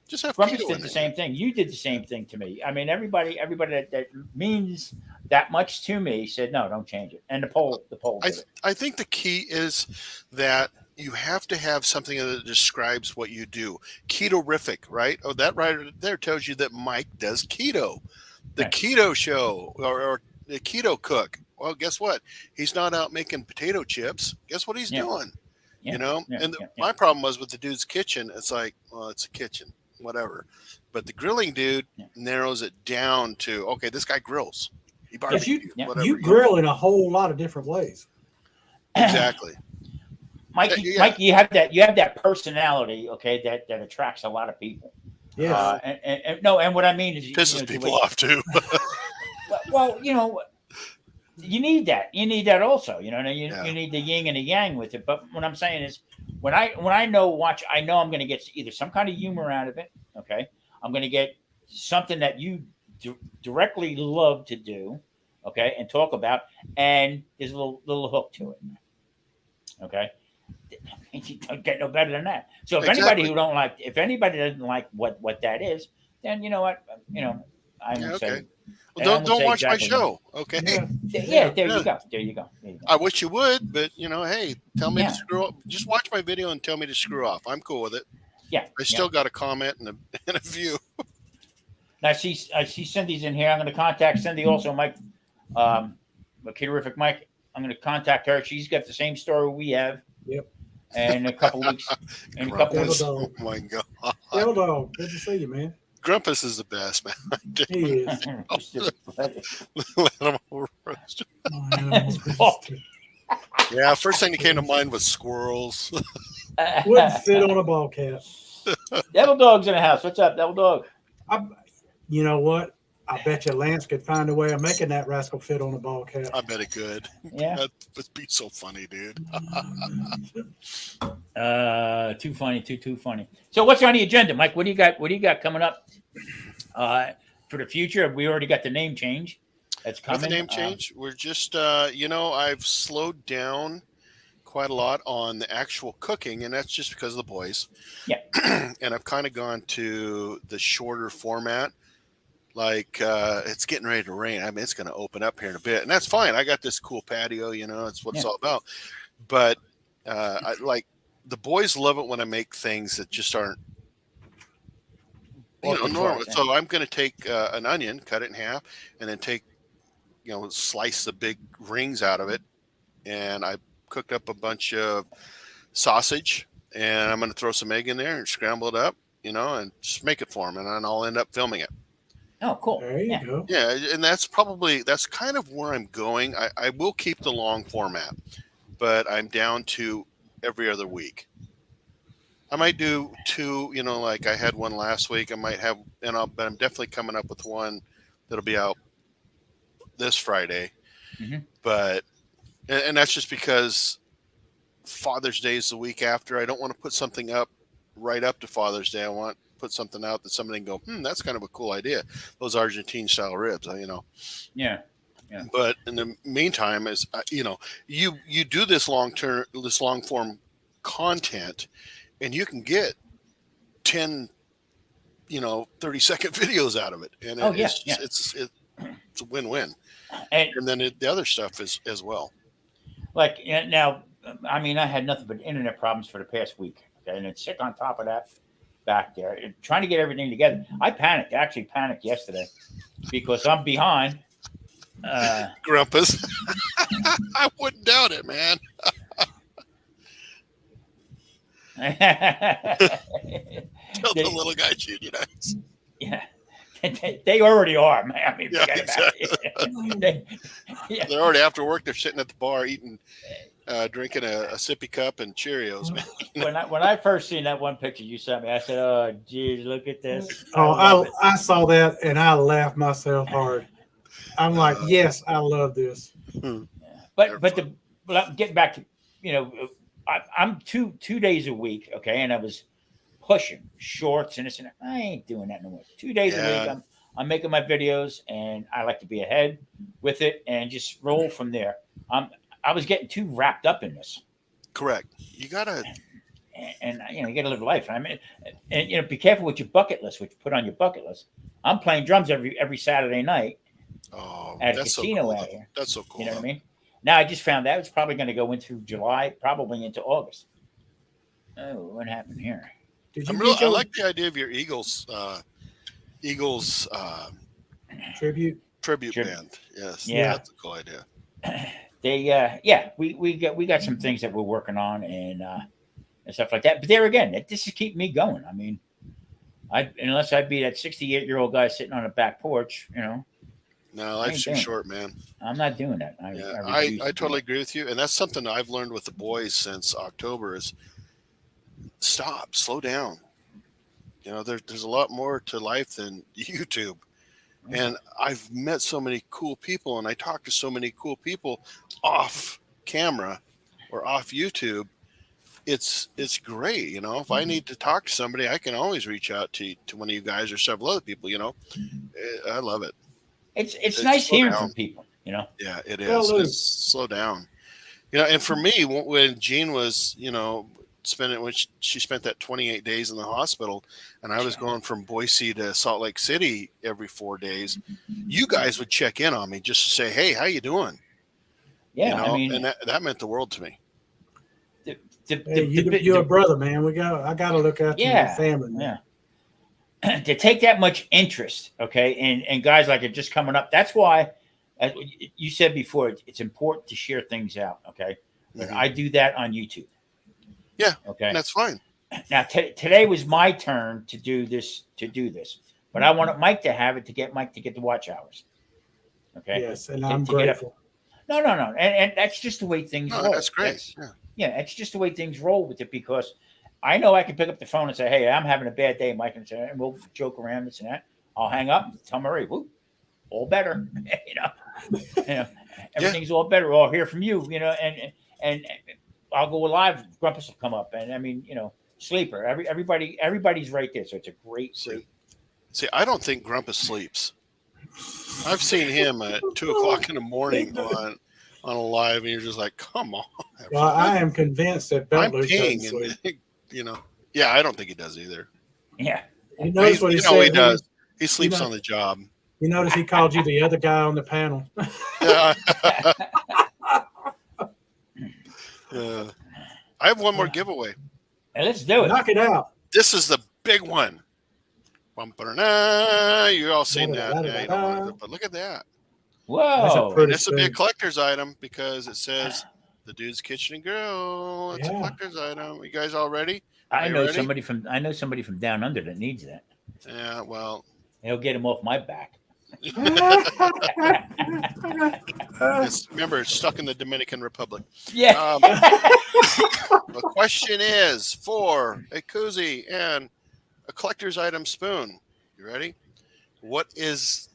just have Grumpus keto did in the it. same thing. You did the same thing to me. I mean, everybody that means that much to me said, no, don't change it. And the poll did it. I think the key is that you have to have something that describes what you do. Ketorific, right? Oh, that right there tells you that Mike does keto. The keto show or the keto cook. Well, guess what? He's not out making potato chips. Guess what he's doing? My problem was with the dude's kitchen. It's like, well, it's a kitchen, whatever. But the grilling dude narrows it down to, okay, this guy grills. He barbecues. You grill in a whole lot of different ways. Exactly. Mike, you have that personality, okay, that attracts a lot of people. Yeah. And what I mean is, pisses people off too. Well, you need that. You need that also. You need the yin and the yang with it. But what I'm saying is, when I I know I'm going to get either some kind of humor out of it. Okay, I'm going to get something that you directly love to do. Okay, and talk about, and there's a little hook to it. Okay, you don't get no better than that. So if anybody doesn't like what that is, then you know what, I would say. Well, don't watch my show, okay? Yeah, there you go. I wish you would, but hey, tell me to screw off. Just watch my video and tell me to screw off. I'm cool with it. Yeah, I still got a comment and a view. Now I see Cindy's in here. I'm going to contact Cindy also, Mike. Ketorific Mike. I'm going to contact her. She's got the same story we have. Yep. And a couple of weeks. Oh my God. Dog, good to see you, man. Grumpus is the best, man. He is. Let him roast. Yeah, first thing that came to mind was squirrels. Wouldn't fit on a ball cap. Devil Dog's in the house. What's up, Devil Dog? You know what? I bet you Lance could find a way of making that rascal fit on a ball cap. I bet it could. Yeah. That would be so funny, dude. Too funny, too funny. So what's on the agenda, Mike? What do you got coming up for the future? We already got the name change. That's coming. With the name change, we're just I've slowed down quite a lot on the actual cooking, and that's just because of the boys. Yeah. And I've kind of gone to the shorter format. Like it's getting ready to rain. I mean, it's going to open up here in a bit, and that's fine. I got this cool patio, it's what it's all about. But I like the boys love it when I make things that just aren't normal. So I'm going to take an onion, cut it in half, and then take slice the big rings out of it, and I cooked up a bunch of sausage, and I'm going to throw some egg in there and scramble it up, and just make it for them, and then I'll end up filming it. Oh, cool. There you go. Yeah, and that's kind of where I'm going. I will keep the long format, but I'm down to every other week. I might do two, like I had one last week. I might have, but I'm definitely coming up with one that'll be out this Friday. Mm-hmm. But, and that's just because Father's Day is the week after. I don't want to put something up right up to Father's Day. I want put something out that somebody can go, that's kind of a cool idea. Those Argentine style ribs, Yeah. But in the meantime, is you do this long form content, and you can get 10, 30-second videos out of it, and it's a win-win. And then the other stuff is as well. Like now, I mean, I had nothing but internet problems for the past week, okay, and it's sick on top of that. Back there, trying to get everything together. I actually panicked yesterday because I'm behind. Grumpus. I wouldn't doubt it, man. Tell the little guy junior nice. Yeah. They already are, man. I mean, they're already after work. They're sitting at the bar eating, drinking a sippy cup and Cheerios, man. When I first seen that one picture you sent me, I said, "Oh, geez, look at this." I saw that and I laughed myself hard. I'm like, yes, I love this. But getting back to I'm two days a week, okay, and I was pushing shorts and this and that. I ain't doing that no more. 2 days a week, Yeah. I'm making my videos, and I like to be ahead with it and just roll from there. I was getting too wrapped up in this. Correct. You gotta. And you got to live life. I mean, and be careful with your bucket list, what you put on your bucket list. I'm playing drums every Saturday night Oh, at a that's so casino cool. out here. That's so cool. You know what I mean? Now I just found out it's probably going to go into July, probably into August. Oh, what happened here? I like the idea of your Eagles tribute band. Yes, Yeah. that's a cool idea. We got some things that we're working on and stuff like that. But there again, this is keeping me going. I mean, unless I be that 68-year-old guy sitting on a back porch, No, life's too short, man. I'm not doing that. I totally agree with you, and that's something that I've learned with the boys since October is slow down. There's a lot more to life than YouTube. And I've met so many cool people, and I talk to so many cool people off camera or off YouTube. It's great, If I need to talk to somebody, I can always reach out to one of you guys or several other people. I love it. It's nice hearing from people. Yeah, it is. Well, It's slow down. And for me, when Jean was, she spent that 28 days in the hospital, and I was going from Boise to Salt Lake City every 4 days, you guys would check in on me just to say, hey, how you doing? Yeah, I mean, and that meant the world to me. You're a brother, man. I got to look out for your family, man. Yeah. To take that much interest, okay, and guys like it just coming up. That's why, as you said before, it's important to share things out, okay? But I do that on YouTube. Yeah. Okay. That's fine. Now today was my turn to do this, but I wanted Mike to have it to get the watch hours. Okay. Yes, and I'm grateful. No, and that's just the way things roll. That's great. It's just the way things roll with it because I know I can pick up the phone and say, "Hey, I'm having a bad day, Mike," and we'll joke around this and that. I'll hang up, tell Murray, "Whoop, all better," everything's all better. I'll hear from you, and I'll go live. Grumpus will come up, and I mean, sleeper. Everybody's right there, so it's a great. See, I don't think Grumpus sleeps. I've seen him at 2:00 in the morning on a live, and you're just like, come on. Well, I am convinced that Beltloop doesn't sleep. Yeah, I don't think he does either. Yeah. You notice what he said? He does. He sleeps on the job. You notice he called you the other guy on the panel. Yeah. I have one more giveaway. Hey, let's do it. Knock it out. This is the big one. You're all seen that. Yeah, but look at that. Whoa. This will be a collector's item because it says the Dude's Kitchen and Grill. It's a collector's item. You guys all ready? I know somebody from down under that needs that. Yeah, well. He'll get him off my back. Remember, it's stuck in the Dominican Republic. Yeah. The question is for a koozie and a collector's item spoon. You ready? What is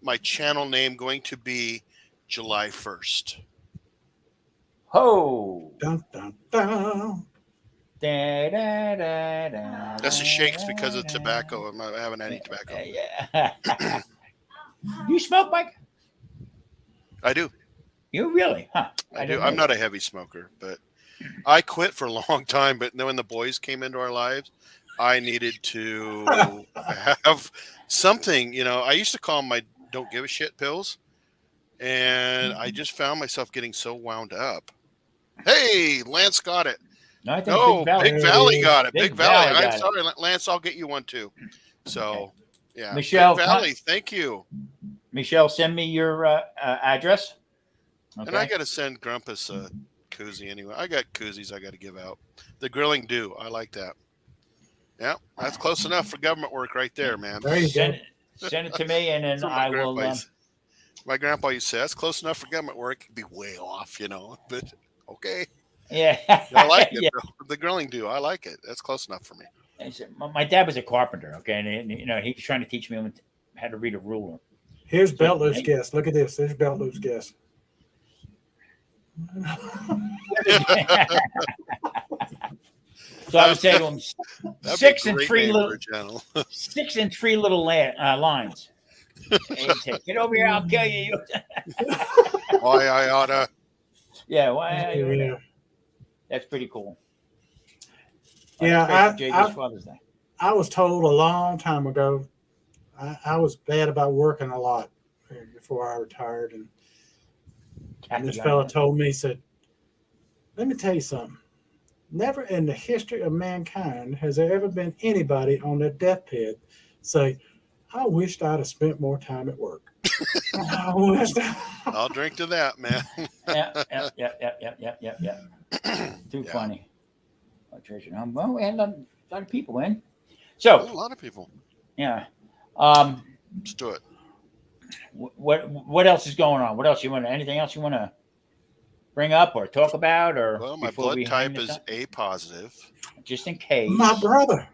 my channel name going to be July 1st? Ho! Dun, dun, dun. Da, da, da, da, That's the shakes because of tobacco. I haven't had any tobacco. Yeah. You smoke, Mike? I do. You really? Huh? I do. I'm not a heavy smoker, but I quit for a long time. But then when the boys came into our lives, I needed to have something. I used to call them my don't give a shit pills. And I just found myself getting so wound up. Hey, Lance got it. No, Big Valley got it. Big Valley. I'm it. sorry, Lance. I'll get you one too. So, yeah. Michelle, Big Valley, thank you. Michelle, send me your address. Okay. And I got to send Grumpus a koozie anyway. I got koozies I got to give out. The grilling do. I like that. Yeah, that's close enough for government work right there, man. There you go. Send it to me, and then I will. My grandpa used to say, that's close enough for government work. It'd be way off, but okay. Yeah. I like it. Yeah. The grilling do. I like it. That's close enough for me. My dad was a carpenter, okay? And he was trying to teach me how to read a ruler. Here's Beltloop's guess. Look at this. There's Beltloop's guess. So I would say to him, That'd six be a and great three name little for a channel. 6 and 3 little lines. And he'd say, "Get over here, I'll kill you." Why I oughta. Yeah, why? Yeah. That's pretty cool. Yeah, that's great for JJ's Father's Day. I was told a long time ago, I was bad about working a lot before I retired. And this fella told me, he said, let me tell you something. Never in the history of mankind has there ever been anybody on their deathbed say, I wished I'd have spent more time at work. I'll drink to that, man. Yeah. Too funny. Well, we had a lot of people in. So a lot of people. Yeah. Let's do it. What else is going on? What else you want? Anything else you want to bring up or talk about? Or well, my blood type is A positive. Just in case. My brother.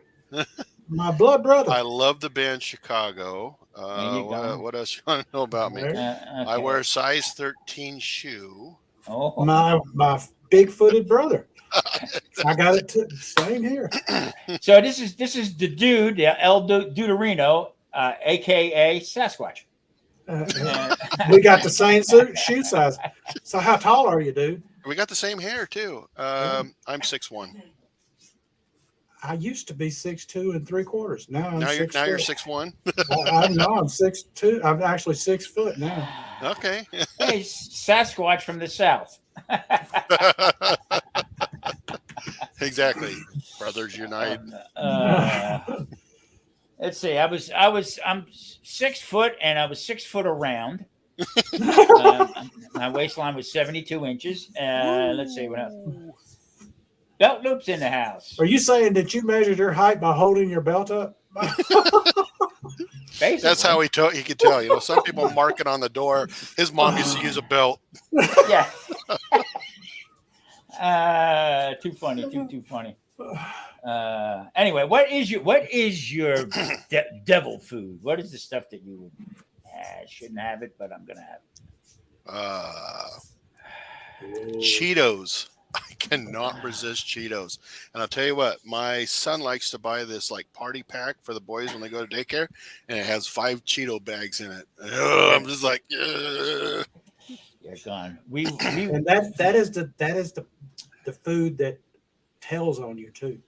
My blood brother. I love the band Chicago. What else you want to know about me? Okay. I wear a size 13 shoe. Oh, my big-footed brother. I got it too. Same here. So this is the dude, El Duderino, aka Sasquatch. We got the same shoe size. So how tall are you, dude? We got the same hair too. I'm 6'1". I used to be 6'2" and 3/4. Now you're 6'1". I know I'm 6'2". I'm actually 6 foot now. Okay. Hey, Sasquatch from the south. Exactly. Brothers unite. Let's see. I'm 6 foot, and I was 6 foot around. My waistline was 72 inches. Let's see what else. Belt loops in the house. Are you saying that you measured your height by holding your belt up? Basically. That's how he could tell. You know, some people mark it on the door. His mom used to use a belt. Yeah. Too funny. Too funny. Anyway, what is your devil food? What is the stuff that you shouldn't have it, but I'm gonna have it? Cheetos. I cannot resist Cheetos. And I'll tell you what, my son likes to buy this like party pack for the boys when they go to daycare, and it has 5 Cheeto bags in it. I'm just like, ugh. You're gone. And that is the food that tells on you too.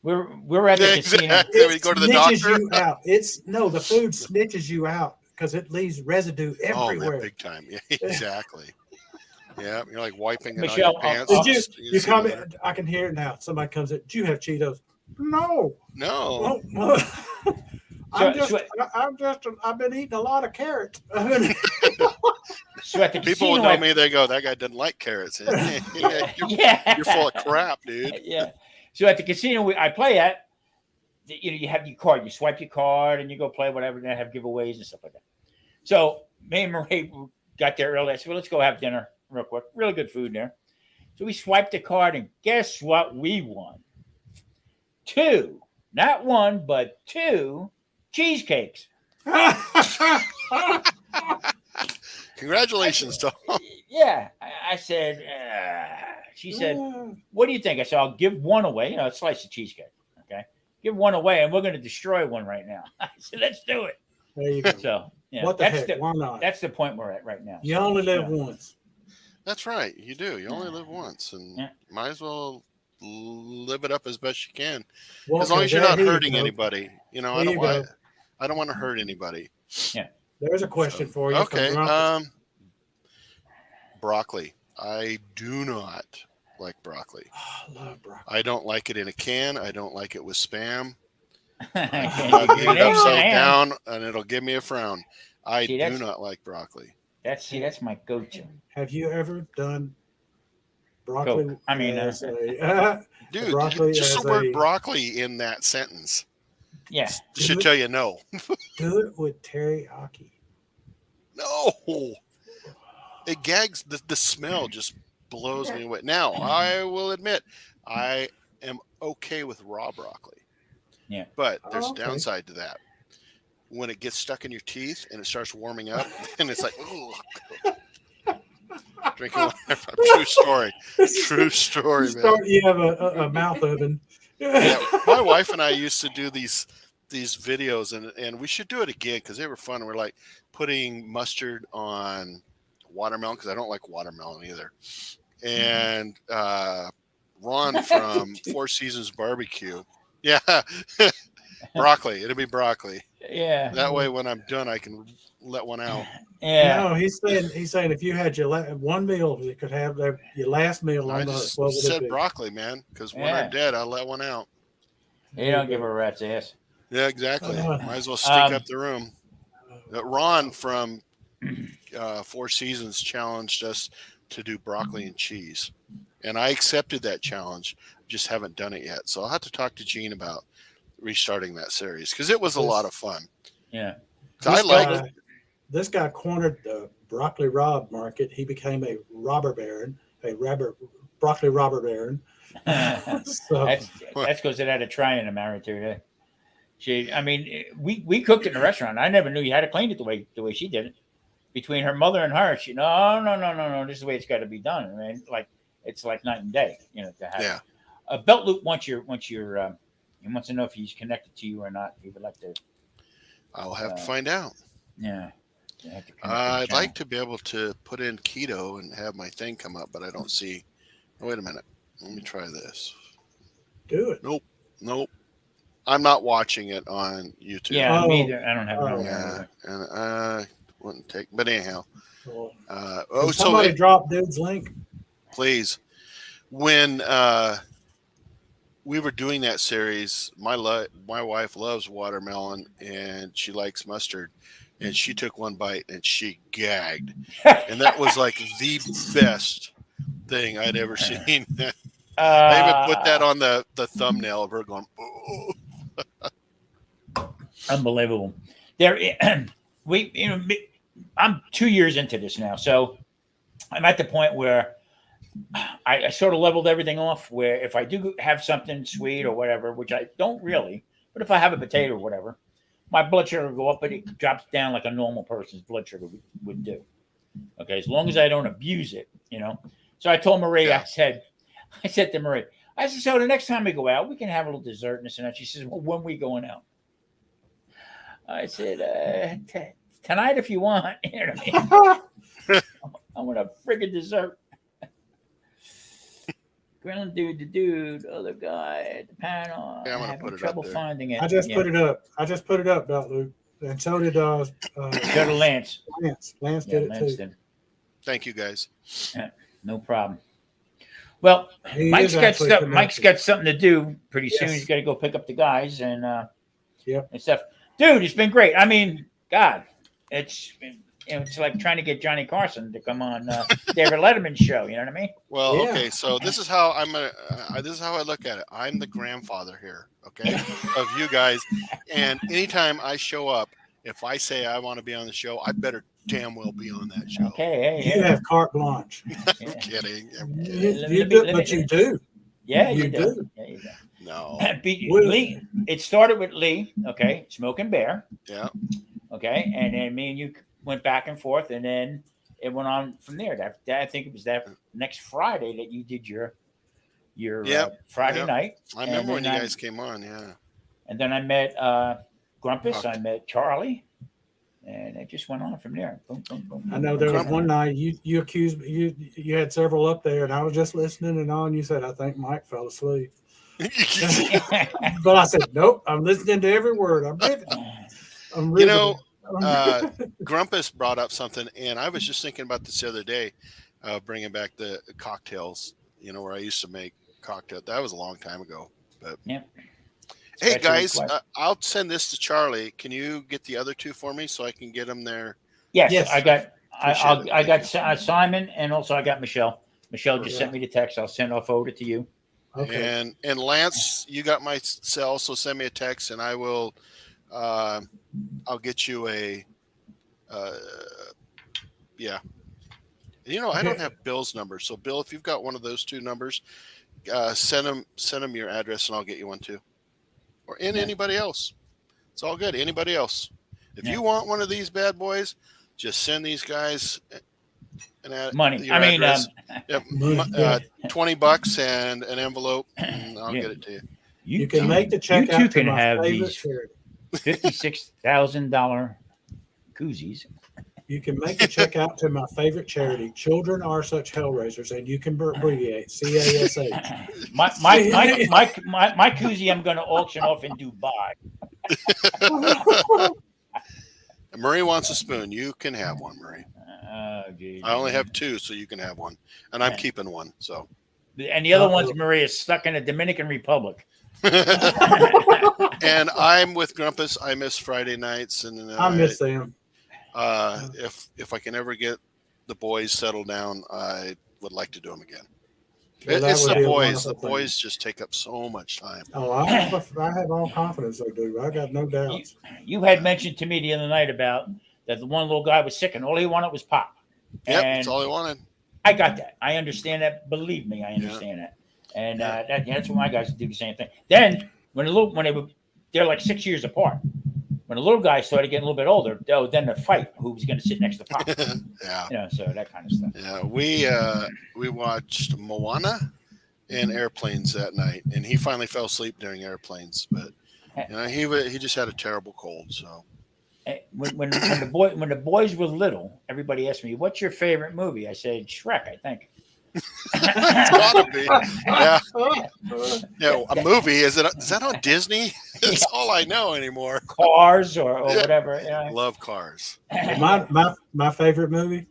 We're at the casino. We go to the doctor. You out. The food snitches you out because it leaves residue everywhere. Oh man, big time. Yeah, exactly. Yeah, you're like wiping it Michelle, on your pants. Did you come in? I can hear it now. Somebody comes in. Do you have Cheetos? No. I've been eating a lot of carrots. So at the people will know me. They go, that guy doesn't like carrots. You're full of crap, dude. Yeah. So at the casino I play at, you have your card. You swipe your card and you go play whatever. They have giveaways and stuff like that. So me and Marie got there early. I said, well, let's go have dinner real quick. Really good food there. So we swiped the card, and guess what? We won 2, not 1, but 2 cheesecakes. Congratulations, Tom. Yeah. I said, she said, what do you think? I said, I'll give 1 away, a slice of cheesecake. Okay. Give 1 away, and we're going to destroy 1 right now. I said, let's do it. There you go. So, yeah, what the heck? Why not? That's the point we're at right now. You only live once. That's right. You do. You only live once, and might as well live it up as best you can. Well, as long as you're not hurting anybody. I don't want to hurt anybody. Yeah. There's a question for you. Okay. Broccoli. I do not like broccoli. I love broccoli. I don't like it in a can. I don't like it with Spam. I'll eat it upside down, and it'll give me a frown. I do not like broccoli. That's my go-to. Have you ever done broccoli? Coke. I mean, dude, broccoli just the word broccoli in that sentence. Yeah, should tell you no. Do it with teriyaki. No, it gags. The smell just blows me away. Now, I will admit, I am okay with raw broccoli. Yeah, but there's a downside to that. When it gets stuck in your teeth and it starts warming up, and it's like, ooh. Drinking water. True story. True story, man. You have a mouth oven. Yeah, my wife and I used to do these videos, and we should do it again because they were fun. We're like putting mustard on watermelon because I don't like watermelon either. And Ron from Four Seasons Barbecue. Yeah, broccoli. It'll be broccoli. Yeah. That way, when I'm done, I can let one out. Yeah. No, he's saying if you had your one meal, you could have your last meal I on just what would it said be? broccoli, man, because when Yeah. I'm dead, I'll let one out. You don't give a rat's ass. Yeah, exactly. Might as well stink up the room. Ron from Four Seasons challenged us to do broccoli and cheese, and I accepted that challenge. Just haven't done it yet, so I'll have to talk to Gene about restarting that series because it was a lot of fun. Yeah, this guy cornered the broccoli rob market. He became a robber baron, broccoli robber baron. So that's because it had a try in the married to. We cooked it in a restaurant. I never knew you had to clean it the way she did it. Between her mother and her, no. This is the way it's got to be done. I mean, it's like night and day. To have a belt loop once he wants to know if he's connected to you or not. He would like to. I'll have to find out. Yeah. I'd like to be able to put in keto and have my thing come up, but I don't see. Oh, wait a minute. Let me try this. Do it. Nope. I'm not watching it on YouTube. Yeah, me either. I don't have it on there. And wouldn't take. But anyhow. Somebody drop dude's link. Please. When we were doing that series, my wife loves watermelon and she likes mustard. And she took one bite and she gagged. And that was like the best thing I'd ever seen. I even put that on the thumbnail of her going, oh. Unbelievable. I'm 2 years into this now. So I'm at the point where I sort of leveled everything off, where if I do have something sweet or whatever, which I don't really, but if I have a potato or whatever, my blood sugar will go up, but it drops down like a normal person's blood sugar would do. Okay, as long as I don't abuse it, So I told Marie, I said to Marie, so the next time we go out, we can have a little dessert and this and that. She says, well, when are we going out? I said, tonight if you want. You know what I mean? I want a friggin' dessert. Grilling dude, other guy at the panel. Yeah, I'm gonna put it trouble up there. Finding it. I just put it up, Belt Luke, and so did Go to Lance. Lance did it too. Did. Thank you, guys. Yeah, no problem. Well, Mike's got something to do pretty soon. He's got to go pick up the guys and stuff. Dude, it's been great. I mean, God, it's like trying to get Johnny Carson to come on David Letterman's show. You know what I mean? Well, okay. So this is how this is how I look at it. I'm the grandfather here, okay, of you guys. And anytime I show up, if I say I want to be on the show, I better damn well be on that show. Okay, you have carte blanche. I'm kidding. You do, but you do. Yeah, you do. Yeah, you do. No. Lee, it started with Lee, okay, Smoking Bear. Yeah. Okay, and then me and you went back and forth, and then it went on from there. I think it was that next Friday that you did your Friday night. I remember when you guys came on, yeah. And then I met Grumpus, I met Charlie, and it just went on from there. Boom, boom, boom. I know there was one night you accused me, you had several up there, and I was just listening and on. You said, I think Mike fell asleep. But I said, nope, I'm listening to every word. I'm riveting. Grumpus brought up something, and I was just thinking about this the other day, bringing back the cocktails, where I used to make cocktails. That was a long time ago. But hey, guys, I'll send this to Charlie. Can you get the other two for me so I can get them there? Yes. I got Simon, and also I got Michelle. Michelle just sent me the text. I'll send off over to you. Okay. And Lance, you got my cell, so send me a text, and I will. I'll get you a. Yeah. I don't have Bill's number, so Bill, if you've got one of those two numbers, send him your address, and I'll get you one too. Or anybody else. It's all good. Anybody else. If you want one of these bad boys, just send these guys and Money. your I mean, address. Yep, Yeah. $20 and an envelope, and I'll Yeah. get it to you. You can make the you check too out to can my have favorite these charity. $56,000 koozies. You can make the check out to my favorite charity. Children are such hellraisers, and you can abbreviate CASH. My koozie I'm going to auction off in Dubai. Marie wants a spoon. You can have one, Marie. Geez, I only have 2, so you can have one, and I'm keeping one. So, and the other one's Maria stuck in the Dominican Republic. and I'm with Grumpus. I miss Friday nights, and I miss them. If I can ever get the boys settled down, I would like to do them again. Well, It's the boys. The thing. boys just take up so much time. Oh, I have all confidence they do. I got no doubts. You had mentioned to me the other night about that the one little guy was sick and all he wanted was pop. Yep, and that's all he wanted. I got that. I understand that. Believe me, I understand that. And that's what my guys do the same thing. Then they're like 6 years apart. When the little guy started getting a little bit older, then the fight who was going to sit next to Pop. Yeah. So that kind of stuff. Yeah, we watched Moana and Airplanes that night, and he finally fell asleep during Airplanes. But he just had a terrible cold. So when the boys were little, everybody asked me, "What's your favorite movie?" I said, "Shrek." I think. It's gotta be. Yeah. A movie is that on Disney? That's all I know anymore. Cars or whatever. Love Cars. My favorite movie,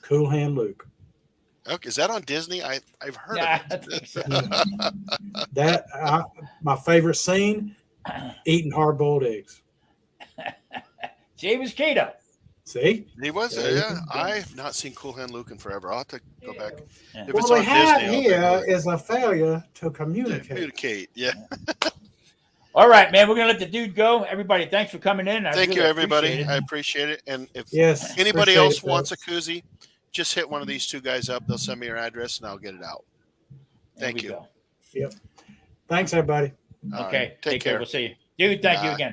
Cool Hand Luke. Okay, is that on Disney? I've heard of it. I think so. My favorite scene, eating hard-boiled eggs. See, it was Keto. See, he was. I've not seen Cool Hand Luke in forever. I'll have to go back. Yeah. If what it's we on have Disney, here is a failure to communicate. Yeah. All right, man. We're gonna let the dude go. Everybody, thanks for coming in. Thank you, everybody. I appreciate it. And if anybody appreciate else it, wants a koozie, just hit one of these 2 guys up. They'll send me your address, and I'll get it out. Thank you. Go. Yep. Thanks, everybody. Okay. Take care. We'll see you, dude. Thank you again.